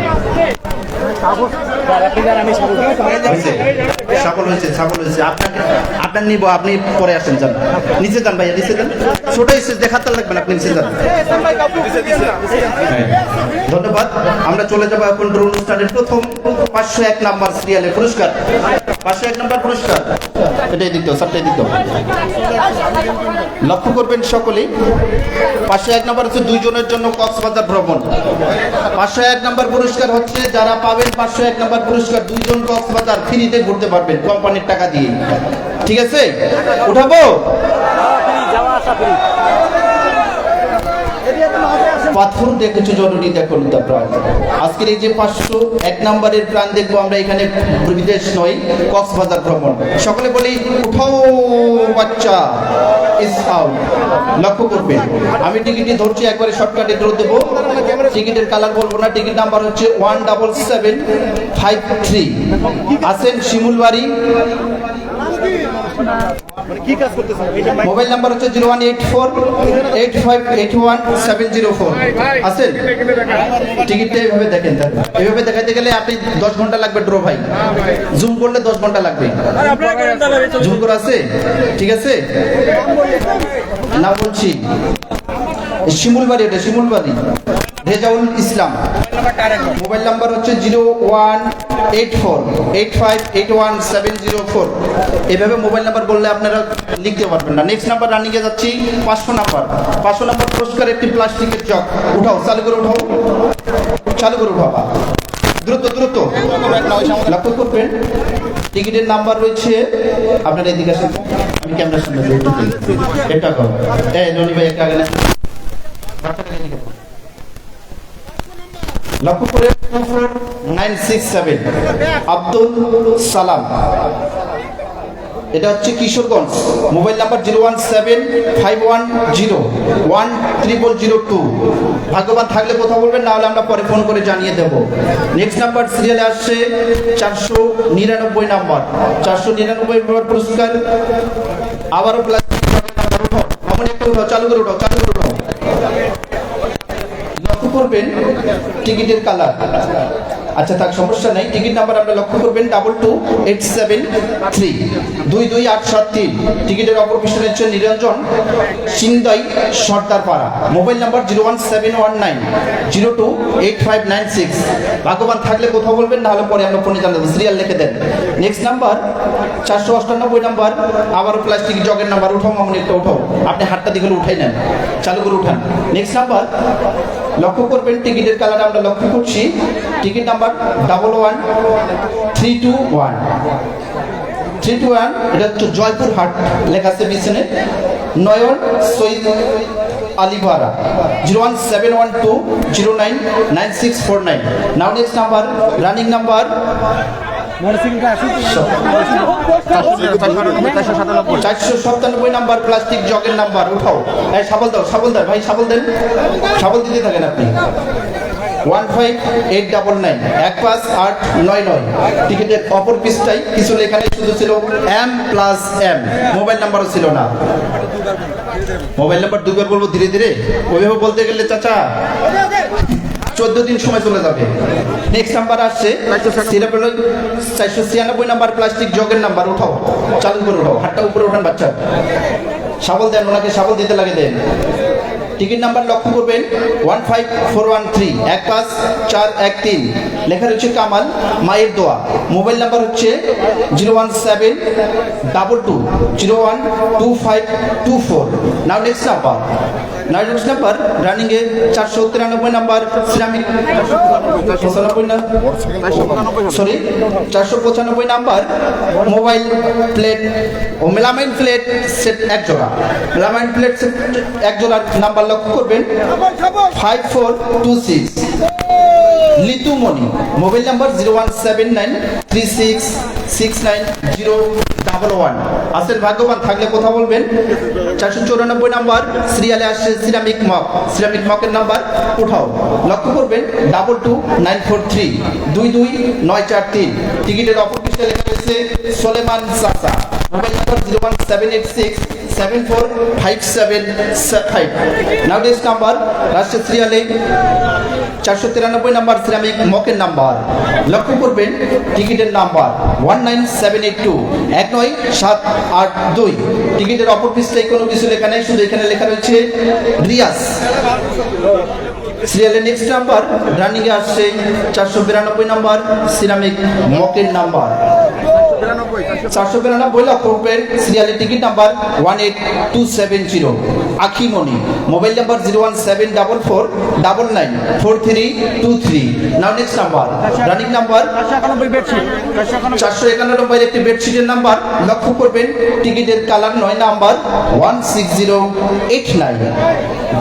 সফল হয়েছে আপনার নিব, আপনি পরে আসেন, যান নিচে যান ভাইয়া, নিচে যান, ছোট স্টেজ দেখাতে লাগবেন, আপনি নিচে যান। ধন্যবাদ। আমরা চলে যাবো এখন অনুষ্ঠানের প্রথম 501 নাম্বার সিরিয়ালের পুরস্কার। 501 নাম্বার পুরস্কার এটাই দিত, সবটাই দিত। লক্ষ্য করবেন সকলেই, 501 নাম্বার হচ্ছে 2 জনের জন্য কক্সবাজার ভ্রমণ। 501 নাম্বার পুরস্কার হচ্ছে যারা পাবেন 501 নাম্বার পুরস্কার, 2 জন কক্সবাজার ফ্রিতে ঘুরতে পারবেন কোম্পানির টাকা দিয়ে। ঠিক আছে, উঠাবো? পাথর দেখেছো জননী দেখো প্রাণ। আজকের এই যে 501 নাম্বারের প্রাণ দেখবো আমরা এখানে, বিদেশ নয়, কক্সবাজার ভ্রমণ। সকলে বলি উঠাও বাচ্চা ইস আউট। লক্ষ্য করবেন, আমি টিকিটটি ধরছি, একবারে শর্টকাটে ধরে দেবো। টিকিটের কালার বলবো না। টিকিট নাম্বার হচ্ছে 17753। আসেন শিমুলবাড়ি। মোবাইল নাম্বার হচ্ছে 01848581704। আছেন? টিকিটটা এইভাবে দেখেন, এইভাবে দেখাতে গেলে আপনি 10 ঘন্টা লাগবে ড্র ভাই, জুম করলে 10 ঘন্টা লাগবে। জুম করে আছে? ঠিক আছে, না বলছি শিমুলবাড়ি, এটা শিমুলবাড়ি। রেজাউল ইসলাম। মোবাইল নাম্বার হচ্ছে 018485811704। এভাবে মোবাইল নাম্বার বললে আপনারা লিখতে পারবেন না। নেক্সট নাম্বার রানিংয়ে যাচ্ছি 500 নাম্বার। 500 নাম্বার পুরস্কার একটি প্লাস্টিকের জগ। উঠাও, চালু করে উঠাও, চালু করে উঠাও, দ্রুত দ্রুত। লক্ষ্য করবেন টিকিটের নাম্বার রয়েছে, আপনারা এদিকে আসেন, আমি ক্যামেরার সামনে এটা করো। এই রনি ভাই একটা আগে লক্ষ্য করে 967 আব্দুল সালাম, এটা হচ্ছে কিশোরগঞ্জ। Mobile number 01751010002। ভাগ্যবান থাকলে কথা বলবেন, না হলে আমরা পরে ফোন করে জানিয়ে দেব। নেক্সট নাম্বার সিরিয়ালে আসছে 499 নাম্বার। 499 নাম্বার পুরস্কার আবারও প্লাস্টিক নাম্বার। উঠাও আমার একটু, উঠাও, চালু করে উঠাও, চালু করে উঠাও। লক্ষ্য করবেন টিকিটের কালার, আচ্ছা থাক সমস্যা নাই। টিকিট নাম্বার আমরা লক্ষ্য করবেন 22873 22873। টিকিটের অপর পৃষ্ঠে হচ্ছে নিরঞ্জন সিন্দাই সর্দারপাড়া। Mobile number 01719028596। ভাগ্যবান থাকলে কোথাও বলবেন, না হলে পরে আমরা ফোনে জানাবো, সিরিয়াল লিখে দেন। নেক্সট নাম্বার 498 নাম্বার, আবারও প্লাস্টিক জগের নাম্বার। উঠাও মামুনি, একটা উঠাও, আপনি হাতটা দিকে উঠাই নেন, চালু করে উঠান। নেক্সট নাম্বার লক্ষ্য করবেন টিকিটের কালার আমরা লক্ষ্য করছি। Ticket number 11321। এটা হচ্ছে জয়পুর হাট লেখা আছে পিছনে। Nayan Syed Alibara 01712099649। Now next number running number 497 number plastic জগের নাম্বার। উঠাও, সাবল দাও, সাবল দাও ভাই, সাবল দেন, সাবল দিতে থাকেন আপনি। 15899 1589। টিকিটের অপর পৃষ্ঠায় কিছু লেখানে শুধু ছিল M+M, মোবাইল নাম্বারও ছিল না। মোবাইল নাম্বার দুবার বলবো ধীরে ধীরে, ওইভাবে বলতে গেলে চাচা 14 দিন সময় চলে যাবে। নেক্সট নাম্বার আসছে 496 নাম্বার প্লাস্টিক জগের নাম্বার। উঠাও, চালু করে উঠাও, হাতটা উপরে উঠান বাচ্চা, সাবল দেন, ওনাকে সাবল দিতে লাগে দেন। টিকিট নাম্বার লক্ষ্য করবেন 15413 15413। লেখা রয়েছে কামাল মায়ের দোয়া। মোবাইল নাম্বার হচ্ছে 01722012524। Now next number, next number running এ 493 number ceramic, 495 number mobile plate ও মেলামাইন প্লেট সেট এক জোড়া। মেলামাইন প্লেট সেট এক জোড়ার নাম্বার লক্ষ্য করবেন 5426। লিতুমণি। Mobile number 01793669011। আসেন ভাগ্যবান থাকলে কথা বলবেন। 494 নাম্বার সিরিয়ালে আসছে সিরামিক মগ। সিরামিক মগের নাম্বার উঠাও, লক্ষ্য করবেন 22943 22943। টিকিটের অপর পৃষ্ঠায় লেখা রয়েছে সোলেমান চাচা। Mobile number 01786745755। নাউডেস নাম্বার রাষ্ট্রীয় সিরিয়ালে 493 নাম্বার সিরামিক মকের নাম্বার। লক্ষ্য করবেন টিকিটের নাম্বার 19782 19782। টিকিটের অপর পৃষ্ঠায় কোনো কিছু লেখা নেই, শুধু এখানে লেখা রয়েছে রিয়াজ। সিরিয়ালের নেক্সট নাম্বার রানিং এ আসছে 492 নাম্বার সিরামিক মকের নাম্বার। 492 লক্ষ্য করবেন সিরিয়ালের ticket number 18270 Akhimoni. Mobile number 01744994323। Now next number running number 491 একটি বেডশিটের নাম্বার। লক্ষ্য করবেন টিকিটের কালার 9 নাম্বার 16089।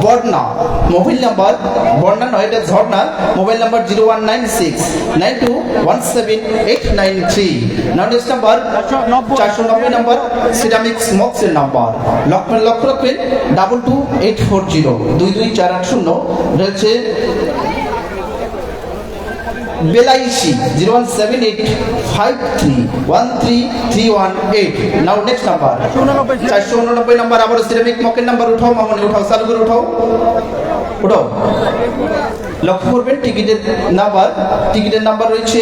বর্ণা মোবাইল নাম্বার বর্ণা নয়, এটা Jharna. Mobile number 01969217893। Now next number 490 number ceramic স্মোকসের নাম্বার। লক্ষ্য রাখবেন 22840 22480 রয়েছে বেলাইশি 01785313318। নাও নেক্সট নাম্বার 489 নাম্বার আবারও সিরামিক মকের নাম্বার। উঠাও মামনি, উঠাও, চালু করে উঠাও, উঠাও। লক্ষ্য করবেন টিকিটের নাম্বার রয়েছে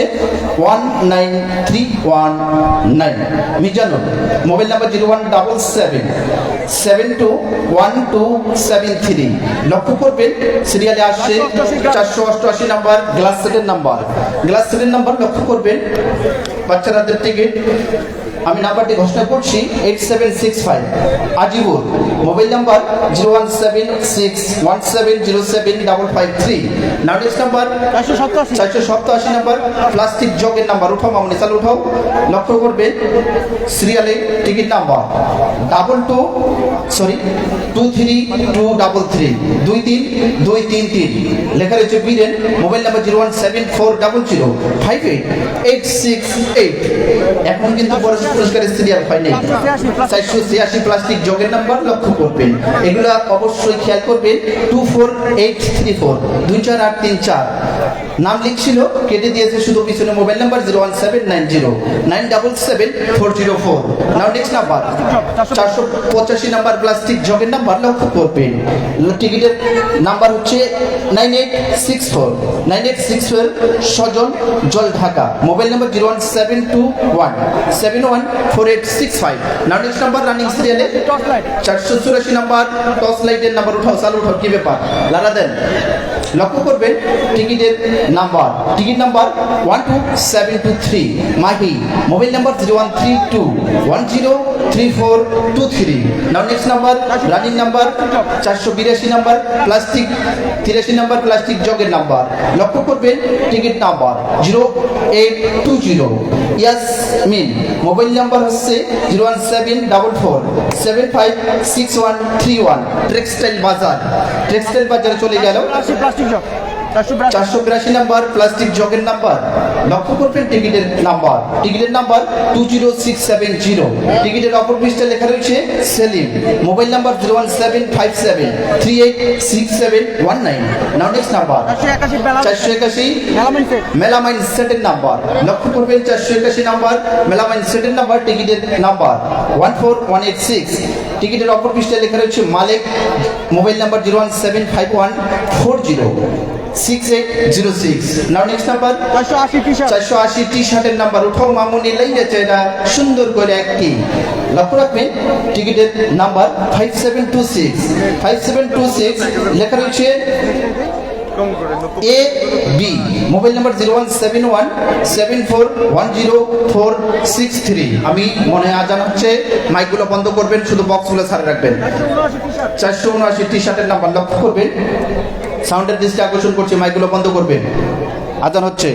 19319। Mizanur mobile number 01777217273। লক্ষ্য করবেন সিরিয়ালে আসছে 488 নাম্বার গ্লাস সেটের নাম্বার। লক্ষ্য করবেন বাচ্চাদের টিকিট। আমি নাম্বারটি ঘোষণা করছি 8765 Ajibur. Mobile number 01761707553। Now next number 487 number plastic জগের নাম্বার। উঠাও মামনি, চালু উঠাও। লক্ষ্য করবেন সিরিয়ালে টিকিট নাম্বার 23233 23233 লেখা রয়েছে বীরেন। Mobile number 01740058868। এখন কিন্তু পুরস্কারের সিরিয়াল হয় নাই। 486 প্লাস্টিক জগের নাম্বার। লক্ষ্য করবেন এগুলো অবশ্যই খেয়াল করবেন। 24834 24834 নাম লিখছিল, কেটে দিয়েছে শুধু পিছনে। Mobile number 01790977404। Now next number 485 number plastic জগের নাম্বার। লক্ষ্য করবেন টিকিটের নাম্বার হচ্ছে 9864 সজন জল Dhaka. Mobile number 01721714865। Now next number running সিরিয়ালে 484 নাম্বার টর্চ লাইটের নাম্বার। উঠাও, চালু উঠাও, কি ব্যাপার, লারা দেন। লক্ষ্য করবেন ticket number 12723 Mahi. Mobile number 0132103423। Now next number running number 482 number plastic 83 number plastic জগের নাম্বার। লক্ষ্য করবেন ticket number 0820 Yasmin. Mobile number হচ্ছে 01744756131। টেক্সটাইল বাজারে চলে গেল 482 নাম্বার প্লাস্টিক জগের নাম্বার। লক্ষ্য করবেন টিকিটের নাম্বার 20670। টিকিটের অপর পৃষ্ঠায় লেখা রয়েছে Selim. Mobile number 01757386719। Now next number 481 melamine সেটের নাম্বার। লক্ষ্য করবেন 481 নাম্বার মেলামাইন সেটের নাম্বার। টিকিটের নাম্বার 14186। টিকিটের অপর পৃষ্ঠায় লেখা রয়েছে Malik. Mobile number 01751406806। Now next number 480 টি শার্টের নাম্বার। উঠাও মামুনি, লাইনেছে এটা সুন্দর করে একটি। লক্ষ্য রাখবেন টিকিটের নাম্বার 5726 লেখা রয়েছে এ বি। Mobile number 01717410463। আমি মনে আজান হচ্ছে, মাইকগুলো বন্ধ করবেন, শুধু বক্সগুলো ছাড়ে রাখবেন। 479 টি শার্টের নাম্বার। লক্ষ্য করবেন সাউন্ডের দৃষ্টি আকর্ষণ করছে, মাইকগুলো বন্ধ করবেন, আজান হচ্ছে,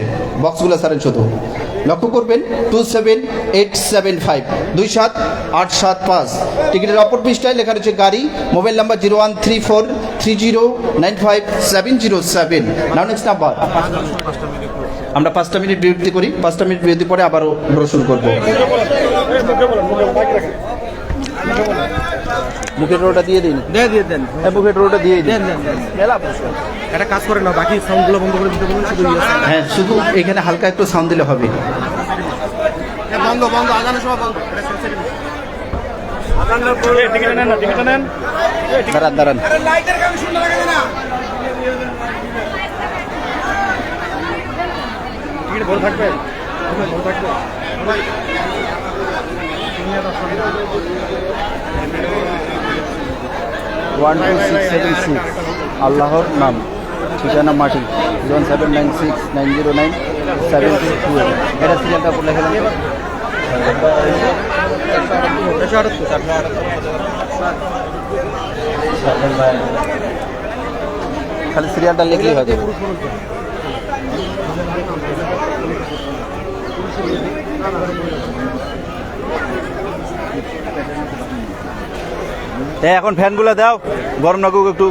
বক্সগুলো ছাড়েন শুধু। লক্ষ্য করবেন 27875 27875। টিকিটের অপর পৃষ্ঠায় লেখা রয়েছে গাড়ি। Mobile number 01343095707। নাও নেক্সট নাম্বার। আমরা 5টা মিনিট বিরতি করি, 5টা মিনিট বিরতি পরে আবারও শুরু করবো। বুকেট রোডটা দিয়ে দিন, দেন বুকেট রোডটা দিয়ে দিন। একটা কাজ করে না, বাকি সাউন্ডগুলো বন্ধ করে দিতে বলুন, শুধু হ্যাঁ, শুধু এখানে হালকা একটু সাউন্ড দিলে হবে। বন্ধ আগানোর সময় বন্ধ। দাঁড়ান দাঁড়ান আল্লাহর নাম, ঠিকানা মাটি 01796909722। এটা সিরিয়ালটা বলে গেলাম। খালি সিরিয়ালটা লিখলেই হবে। এখন ফ্যানগুলো দাও, গরম লাগুক একটু।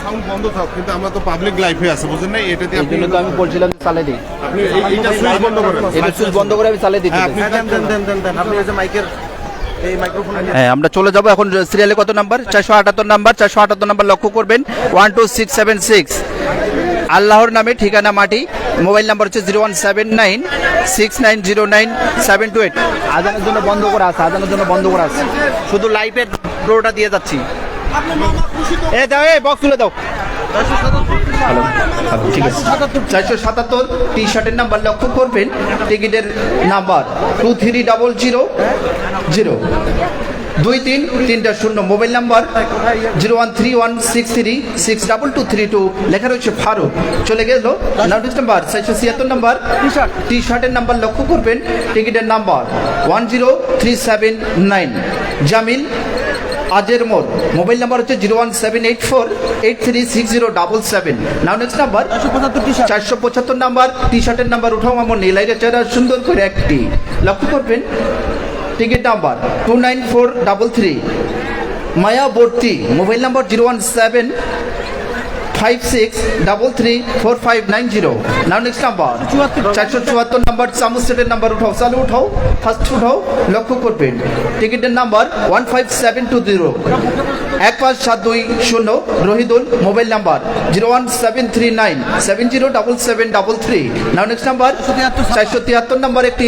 সাউন্ড বন্ধ থাক, কিন্তু আমরা তো পাবলিক লাইফে আছে, বুঝেন না? এটা দিয়ে এই জন্য তো আমি বলছিলাম যে চালাই দিই। আপনি এইটা সুইচ বন্ধ করেন। এটা সুইচ বন্ধ করে আমি চালাই দিচ্ছি। হ্যাঁ, আমরা চলে যাব এখন সিরিয়ালে কত নাম্বার? 478 নাম্বার। 478 নাম্বার লক্ষ্য করবেন। 12676 আল্লাহর নামে, ঠিকানা মাটি, মোবাইল নাম্বার হচ্ছে 01796909728। আজানের জন্য বন্ধ করা আছে, আজানের জন্য বন্ধ করা আছে, শুধু লাইভের ফ্লোটা দিয়ে যাচ্ছি। দাও, বক্স তুলে দাও। ঠিক আছে। 477 টি শার্টের নাম্বার লক্ষ্য করবেন, টিকিটের নাম্বার 23000 2330, মোবাইল নাম্বার 01316362232। লেখা রয়েছে ফারুক। চলে গেল নাম্বার 476 নাম্বার টি শার্টের নাম্বার লক্ষ্য করবেন, টিকিটের নাম্বার 10379 জামিল আজের মোড়, মোবাইল নাম্বার হচ্ছে 01784836077। নাও নেক্সট নাম্বার 475 নাম্বার টি শার্টের নাম্বার উঠাও আমার নীলাইয়ের চেহারা সুন্দর করে একটি লক্ষ্য করবেন, টিকিট নাম্বার 29433 মায়াবর্তী, মোবাইল নাম্বার 01756334590। নাও নেক্সট নাম্বার 474 নাম্বার চামচ সেটের নাম্বার উঠাও, চালু উঠাও, ফার্স্ট উঠাও, লক্ষ্য করবেন, টিকিটের নাম্বার 15720 15720 রহিদুল, মোবাইল নাম্বার 01739707733। নাও নেক্সট নাম্বার 473 নাম্বার একটি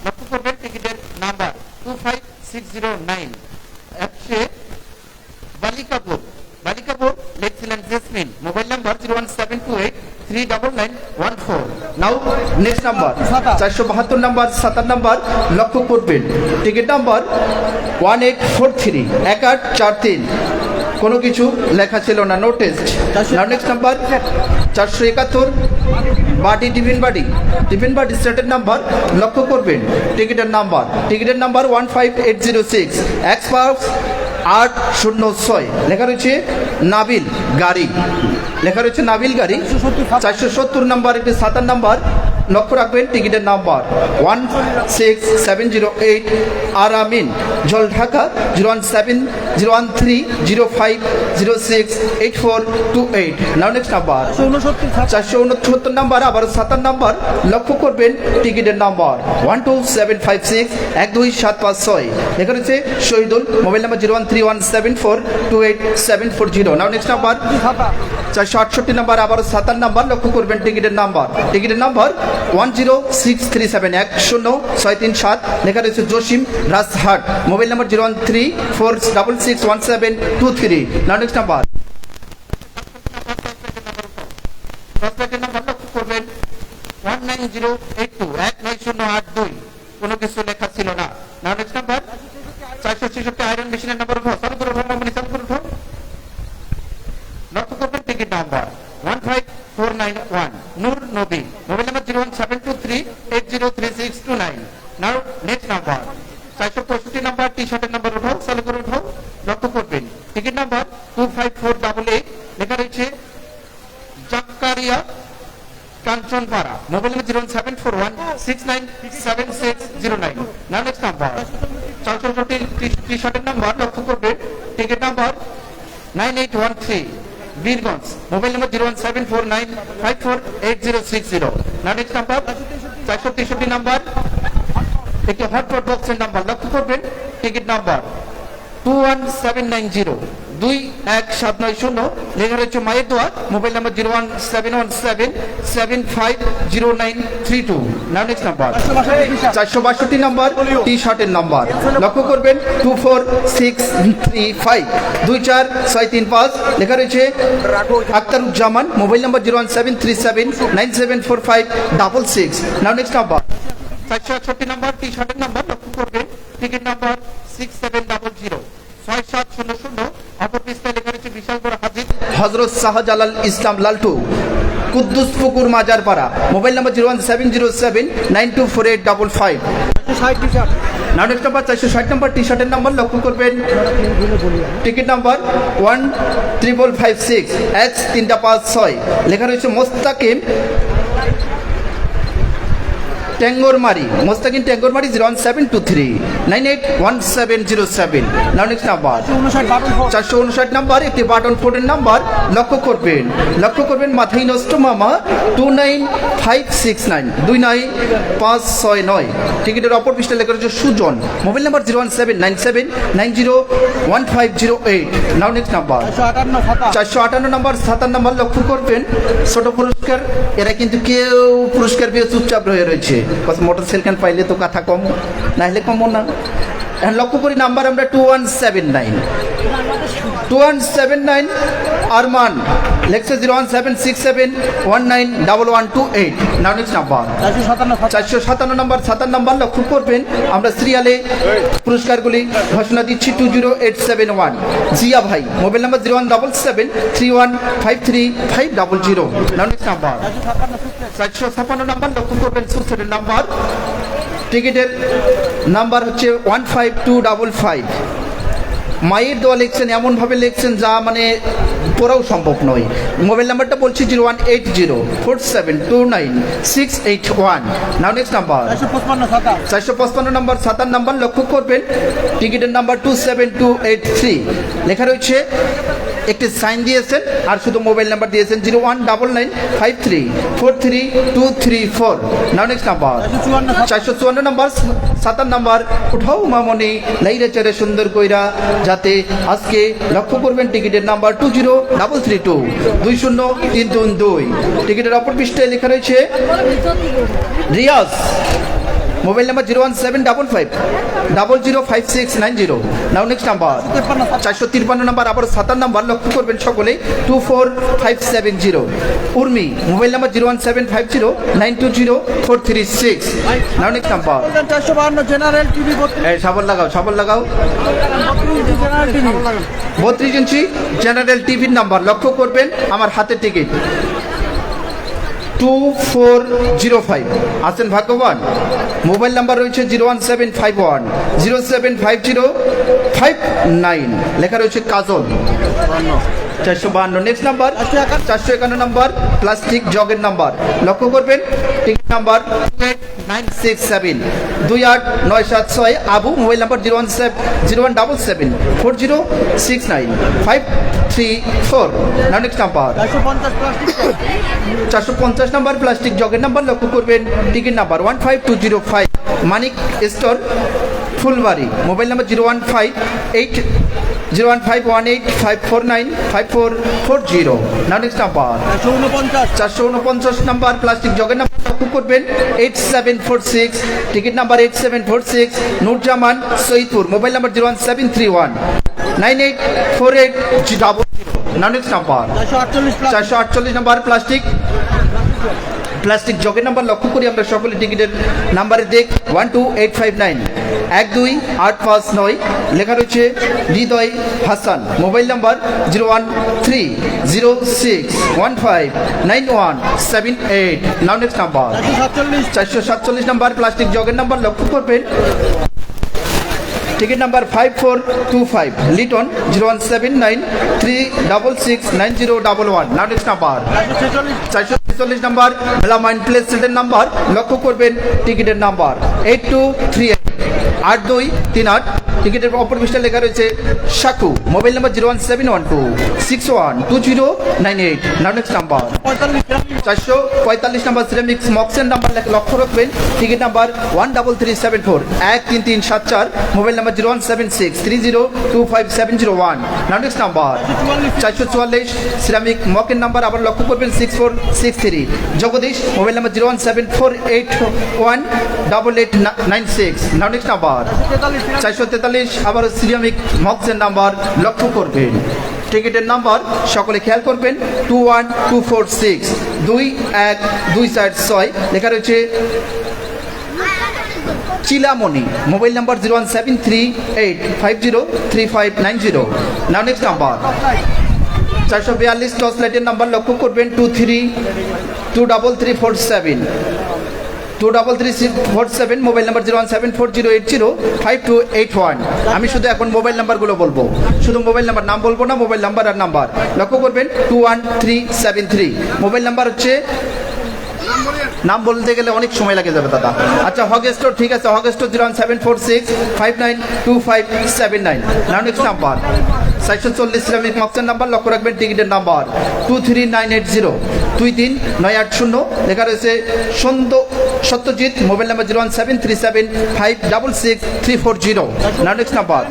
লক্ষ্য করবেন, টিকিটের নাম্বার 25609 বালিকাপুর লেখছিলেন জেসমিন, মোবাইল নাম্বার 01728399114। নাও নেক্সট নাম্বার 472 নাম্বার 7 নাম্বার লক্ষ্য করবেন, টিকিট নাম্বার 1843 1843। কোনো কিছু লেখা ছিল না, নো টেস্ট। নাও নেক্সট নাম্বার 471 বাটি টিফিন বাটি সেটের নাম্বার লক্ষ্য করবেন, টিকিটের নাম্বার 15806 এক্সপার্স 806। লেখা রয়েছে নাবিল গাড়ি, 470 নাম্বার একটি 7 নাম্বার লক্ষ্য রাখবেন, টিকিটের নাম্বার 16708 আর আমিন জল ঢাকা 01305068428। নাও নেক্সট নাম্বার 469 নাম্বার আবার 7 নাম্বার লক্ষ্য করবেন, টিকিটের নাম্বার 12756 12756। লেখা রয়েছে শহীদুল, মোবাইল নাম্বার 01317428740। নাও নেক্সট নাম্বার 468 নাম্বার আবার 7 নাম্বার লক্ষ্য করবেন, টিকিটের নাম্বার 10637 10637। লেখা রয়েছে জসিম রাজহাট, মোবাইল নাম্বার 01346661723। নাও নেক্সট নাম্বার লক্ষ্য করবেন 19082 কোনো কিছু লেখা ছিল না। নাও নেক্সট নাম্বার 466 আয়রন মেশিনের নাম্বার উঠাও, লক্ষ্য করবেন, টিকিট নাম্বার 15491 নূর নবী, মোবাইল নাম্বার 01723803629। নাও নেক্সট নাম্বার 465 নাম্বার টি শার্টের নাম্বার উঠাও, চালু করে উঠাও, লক্ষ্য করবেন, টিকিট নাম্বার 25488। লেখা রয়েছে জাকারিয়া কাঞ্চনপাড়া, মোবাইল নাম্বার 07416976009। নাও নেক্সট নাম্বার 465 টি শার্টের নাম্বার লক্ষ্য করবেন, ticket number 9813 Birganj, mobile number 01749548060। নাও নেক্সট নাম্বার 463 নাম্বার একটি হটপট বক্সের নাম্বার লক্ষ্য করবেন, টিকিট নাম্বার 21790 21790, লেখা রয়েছে মায়ের দোয়া। Mobile number 01717750932। Now next number 462 number টি শার্টের নাম্বার, লক্ষ্য করবেন 24635 24635, লেখা রয়েছে Aktaruzzaman. Mobile number 01737974566। Now next number 468 number টি শার্টের নাম্বার, লক্ষ্য করবেন টিকিট নাম্বার 6700 6700। অপর পৃষ্ঠায় লেখা রয়েছে বিশাল বড় হাজির হযরত শাহজালাল ইসলাম লালটু, কুদ্দুসপুকুর মাজারপাড়া। Mobile number 0170709248555। নাও নেক্সট নাম্বার 460 নাম্বার টি শার্টের নাম্বার, লক্ষ্য করবেন টিকিট নাম্বার 13556 X356, লেখা রয়েছে মোস্তাকিম টেঙ্গরমারি। মোস্তাকিম টেঙ্গরমারি 01723981707। নাও নেক্সট নাম্বার 459 নাম্বার একটি বাটন ফোনের নাম্বার, লক্ষ্য করবেন মাথায় নষ্ট মামা 29569 29569। টিকিটের অপর পৃষ্ঠায় লেখা রয়েছে Sujon. Mobile number 01797901508। Now next number 458 number 57 number, লক্ষ্য করবেন ছোট পুরস্কার, এরা কিন্তু কেউ পুরস্কার পেয়ে চুপচাপ রয়ে রয়েছে। মোটর সাইকেল পাইলে তো কথা কম, না হলে কম না। লক্ষ্য করি নাম্বার আমরা 2179 আরমান, লেখছে 01767191128। নাও নেক্সট নাম্বার 457 নাম্বার 57 নাম্বার, লক্ষ্য করবেন আমরা সিরিয়ালে পুরস্কারগুলি ঘোষণা দিচ্ছি। 20871 জিয়া ভাই। Mobile number 01731535500। নাও নেক্সট নাম্বার 456 নাম্বার, লক্ষ্য করবেন সুসের নাম্বার। টিকিটের নাম্বার হচ্ছে 15255। মায়ের দোয়া লিখছেন, এমনভাবে লিখছেন যা মানে পড়াও সম্ভব নয়। মোবাইল নাম্বারটা বলছি 01804729681। নাও নেক্সট নাম্বার 455 নাম্বার 57 নাম্বার, লক্ষ্য করবেন টিকিটের নাম্বার 27283, লেখা রয়েছে একটি সাইন দিয়েছেন আর শুধু মোবাইল নাম্বার দিয়েছেন 01999534234। নাও নেক্সট নাম্বার 454 নাম্বার 57 নাম্বার, উঠাও মামনি লাইরে চারে সুন্দর কইরা, যাতে আজকে লক্ষ্য করবেন টিকিটের নাম্বার 20332 20332। টিকিটের অপর পৃষ্ঠায় লেখা রয়েছে Riaz. Mobile number 01755005690। Now next number 453 number আবার 57 নাম্বার, লক্ষ্য করবেন সকলে 24570। Urmi. Mobile number 01750920436। Now next number 452 general TV. এই সাবল লাগাও 32 ইঞ্চি জেনারেল টিভির নাম্বার, লক্ষ্য করবেন আমার হাতের টিকিট 2405। আছেন ভাগ্যবান। মোবাইল নাম্বার রয়েছে 01751075059, লেখা রয়েছে Kajal 452। Next number 451 number plastic জগের নাম্বার, লক্ষ্য করবেন ticket number 28967 28976 Abu. Mobile number 01740695334। Now next number 450 number plastic জগের নাম্বার, লক্ষ্য করবেন ticket number 15205 Manik store Phulbari. Mobile number 01518549540। Now next number 449 number plastic জগের নাম্বার, লক্ষ্য করবেন 8746 ticket number 8746 Nurjaman Saidpur. Mobile number 01731984800। Now next number 448 number plastic জগের number, লক্ষ্য করি আমরা সকলে টিকিটের নাম্বারে দেখ 12859 12859, লেখা রয়েছে Hridoy Hasan. Mobile number 01306159178। Now next number 447 number plastic জগের নাম্বার, লক্ষ্য করবেন ticket number 5425 Liton 01793669011। Now next number 446 number melamine place সেটের নাম্বার, লক্ষ্য করবেন টিকিটের নাম্বার 8238 8238। টিকিটের অপর পৃষ্ঠায় লেখা রয়েছে Saku. Mobile number 01712612098। Now next number 445 number ceramics মক্সের নাম্বার লক্ষ্য রাখবেন। Ticket number 13374 13374, mobile number 01763025701। Next number 444 ceramic মকের নাম্বার আবার লক্ষ্য করবেন 6463 Jagadish, mobile number 01748818896। Next number 443 আবার সিরামিক মক্সের নাম্বার লক্ষ্য করবেন। টিকিটের নাম্বার সকলে খেয়াল করবেন 21246 21246, লেখা রয়েছে Chilamoni, mobile number 01738503590। Next number 442 টস লাইটের নাম্বার লক্ষ্য করবেন 23347 মোবাইল নাম্বার 01740805281। আমি শুধু এখন মোবাইল নাম্বারগুলো বলবো, শুধু মোবাইল নাম্বার, নাম বলবো না, মোবাইল নাম্বার আর নাম্বার লক্ষ্য করবেন 21373। মোবাইল নাম্বার হচ্ছে, নাম বলতে গেলে অনেক সময় লাগে যাবে দাদা। আচ্ছা হগেস্টোর, ঠিক আছে, হগেস্টোর 07465925579। নেক্সট নাম্বার 440 সিরামিক মক্সের নাম্বার লক্ষ্য রাখবেন। টিকিটের নাম্বার 23980 23980, লেখা রয়েছে Satyajit, mobile number 01737566340। Next number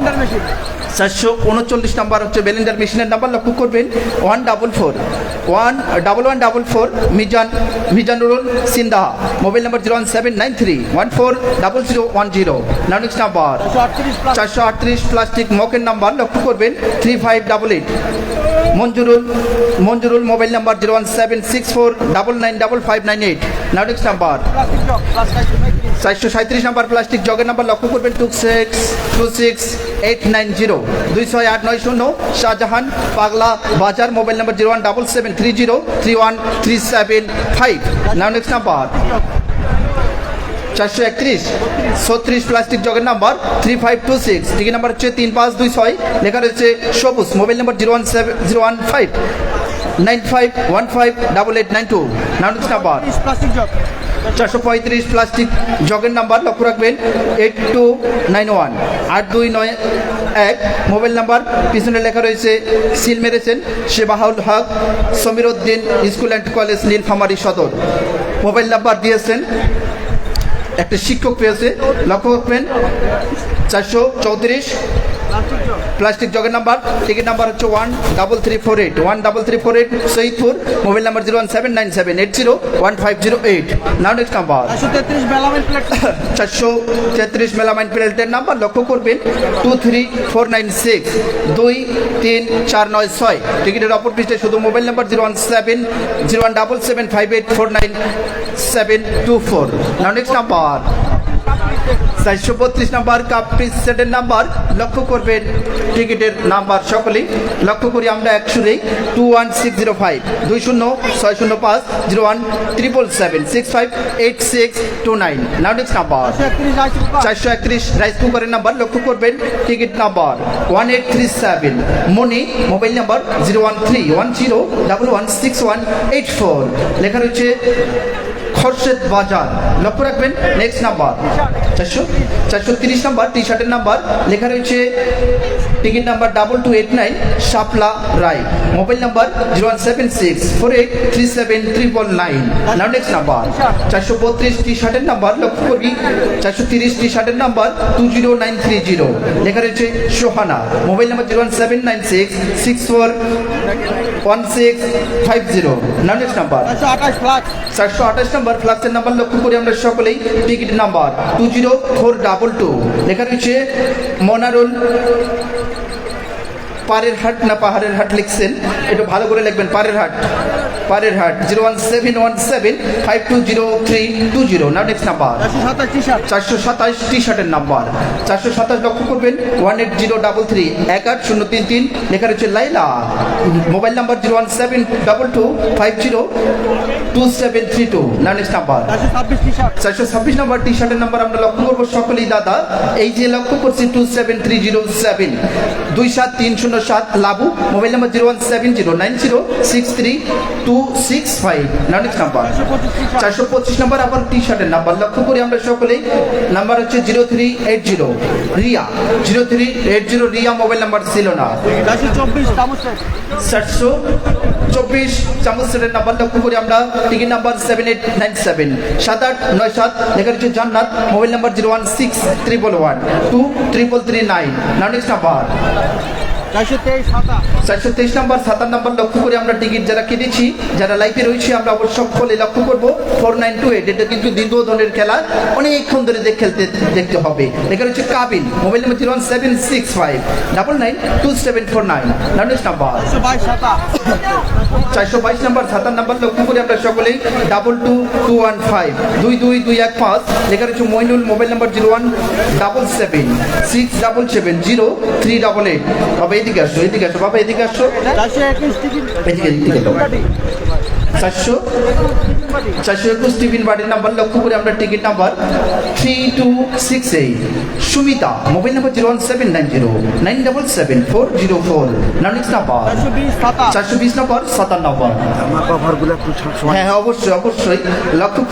439 number হচ্ছে বেলিন্ডার মেশিনের নাম্বার লক্ষ্য করবেন 144 Mizanurul Sindaha, mobile number 01793140010। Next number 438 plastic মকের নাম্বার লক্ষ্য করবেন 3588 Manjurul, mobile number 01764995598। Next number 437 number plastic জগের নাম্বার লক্ষ্য করবেন 2626890 26890 Shahjahan Pagla Bazar, mobile number 01773031375। Next number 431 36 plastic জগের নাম্বার 3526, টিকিট নাম্বার হচ্ছে 3526, লেখা রয়েছে Sabuj, mobile number 01595158892। Next number 435 plastic জগের নাম্বার লক্ষ্য রাখবেন 8291 8291, মোবাইল নাম্বার পিছনে লেখা রয়েছে সিল মেরেছেন Shebahul Haq Samir Uddin school and college Nilphamari Sadar, mobile number দিয়েছেন একটা শিক্ষক পেয়েছে লক্ষ্য রাখবেন। 434 প্লাস্টিক জগের নাম্বার, টিকিট নাম্বার হচ্ছে 13348 Saidpur, mobile number 01797801508। Next number 433 melamine প্লেটের নাম্বার লক্ষ্য করবেন 23496 23496, টিকিটের অপর পৃষ্ঠে শুধু mobile number 01775849724। Next number 432 number cup piece সেটের নাম্বার লক্ষ্য করবেন। টিকিটের নাম্বার সকলেই লক্ষ্য করি আমরা একসুরেই 21605 20605 01777658629। নেক্সট নাম্বার 431 রাইস কুকারের নাম্বার লক্ষ্য করবেন। টিকিট নাম্বার 1837 মনি, মোবাইল নাম্বার 01310116184, লেখা রয়েছে খরশেদ বাজার, লক্ষ্য রাখবেন। নেক্সট নাম্বার 430 নাম্বার টি শার্টের নাম্বার লেখা রয়েছে টিকিট নাম্বার 2289 শাপলা রায়, মোবাইল নাম্বার 01764837399। নেক্সট নাম্বার 432 টি শার্টের নাম্বার লক্ষ্য করবি 430 টি শার্টের নাম্বার 20930, লেখা রয়েছে Sohana, mobile number 079641650। Next number 428 number ফ্লাক্সের নাম্বার লক্ষ্য করি আমরা সকলেই। টিকিট নাম্বার 20422, লেখা রয়েছে মনারুল, পারের হাট না পাহাড়ের হাট লিখছেন, একটু ভালো করে লিখবেন, পারের হাট 01717520320। নেক্সট নাম্বার 427 টি শার্টের নাম্বার 427 লক্ষ্য করবেন 18033 18033, লেখা রয়েছে Laila, mobile number 01722502732। Next number 426 number টি শার্টের নাম্বার আমরা লক্ষ্য করবো সকলেই দাদা, এই যে লক্ষ্য করছি 27307 27300 7 Labu, mobile number 01709063265। Next number 425 number আবার টি শার্টের নাম্বার লক্ষ্য করি আমরা সকলেই। নাম্বার হচ্ছে 0380 রিয়া, 0380 রিয়া মোবাইল নাম্বার ছিল না। 424 চামচ সেটের নাম্বার লক্ষ্য করি আমরা। টিকিট নাম্বার 7897 7897 লেখা রয়েছে জান্নাত, mobile number 01611123339। Next number 423 number 7 number লক্ষ্য করে আমরা টিকিট যারা কিনেছি, যারা লাইভে রয়েছে আমরা অবশ্য সকলে লক্ষ্য করবো 4928। এটা কিন্তু দীর্ঘ ধরনের খেলা, অনেকক্ষণ ধরে দেখতে হবে। এখানে হচ্ছে Kabil, mobile number 01765992749। Next number 422 number 7 number লক্ষ্য করে আমরা সকলেই 22215 22215 লেখা রয়েছে মইনুল, মোবাইল নাম্বার 01776770388। বাবা এদিকে আসো, এদিকে আসো বাবা, এদিকে আসো, এদিকে দাও। 421 টিফিন বাড়ির নাম্বার লক্ষ্য করে আমরা ticket number 3268 Sumita, mobile number 01790977404। Next number 420 number 7 number. হ্যাঁ অবশ্যই অবশ্যই লক্ষ্য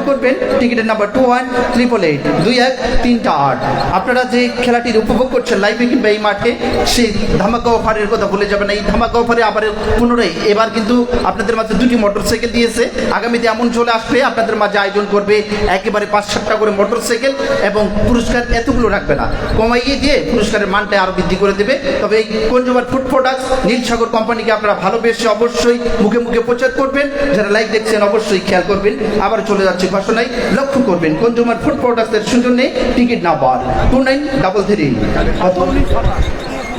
করবেন টিকিটের নাম্বার 2188 2138। আপনারা যে খেলাটির উপভোগ করছেন লাইভে কিংবা এই মাঠে, সেই ধামাকা অফারের কথা ভুলে যাবেন। এই ধামাকা অফারে আবার পুনরায় এবার কিন্তু আপনাদের মাঝে 2টি মোটরসাইকেল দিয়েছে। আগামীতে এমন চলে আসবে আপনাদের মাঝে আয়োজন করবে একেবারে 5-7টা করে মোটরসাইকেল, এবং পুরস্কার এতগুলো রাখবে না, কমাইয়ে দিয়ে পুরস্কারের মানটা আরো বৃদ্ধি করে দেবে। তবে এই কনজিউমার ফুড প্রোডাক্টস নীলসাগর কোম্পানিকে আপনারা ভালোবেসে অবশ্যই মুখে মুখে প্রচার করবেন। যারা লাইভ দেখছেন অবশ্যই খেয়াল করবেন। আবার চলে যাচ্ছে ঘোষণায়, লক্ষ্য করবেন কনজিউমার ফুড প্রোডাক্টসের সৌজন্যে টিকিট নাম্বার 2933।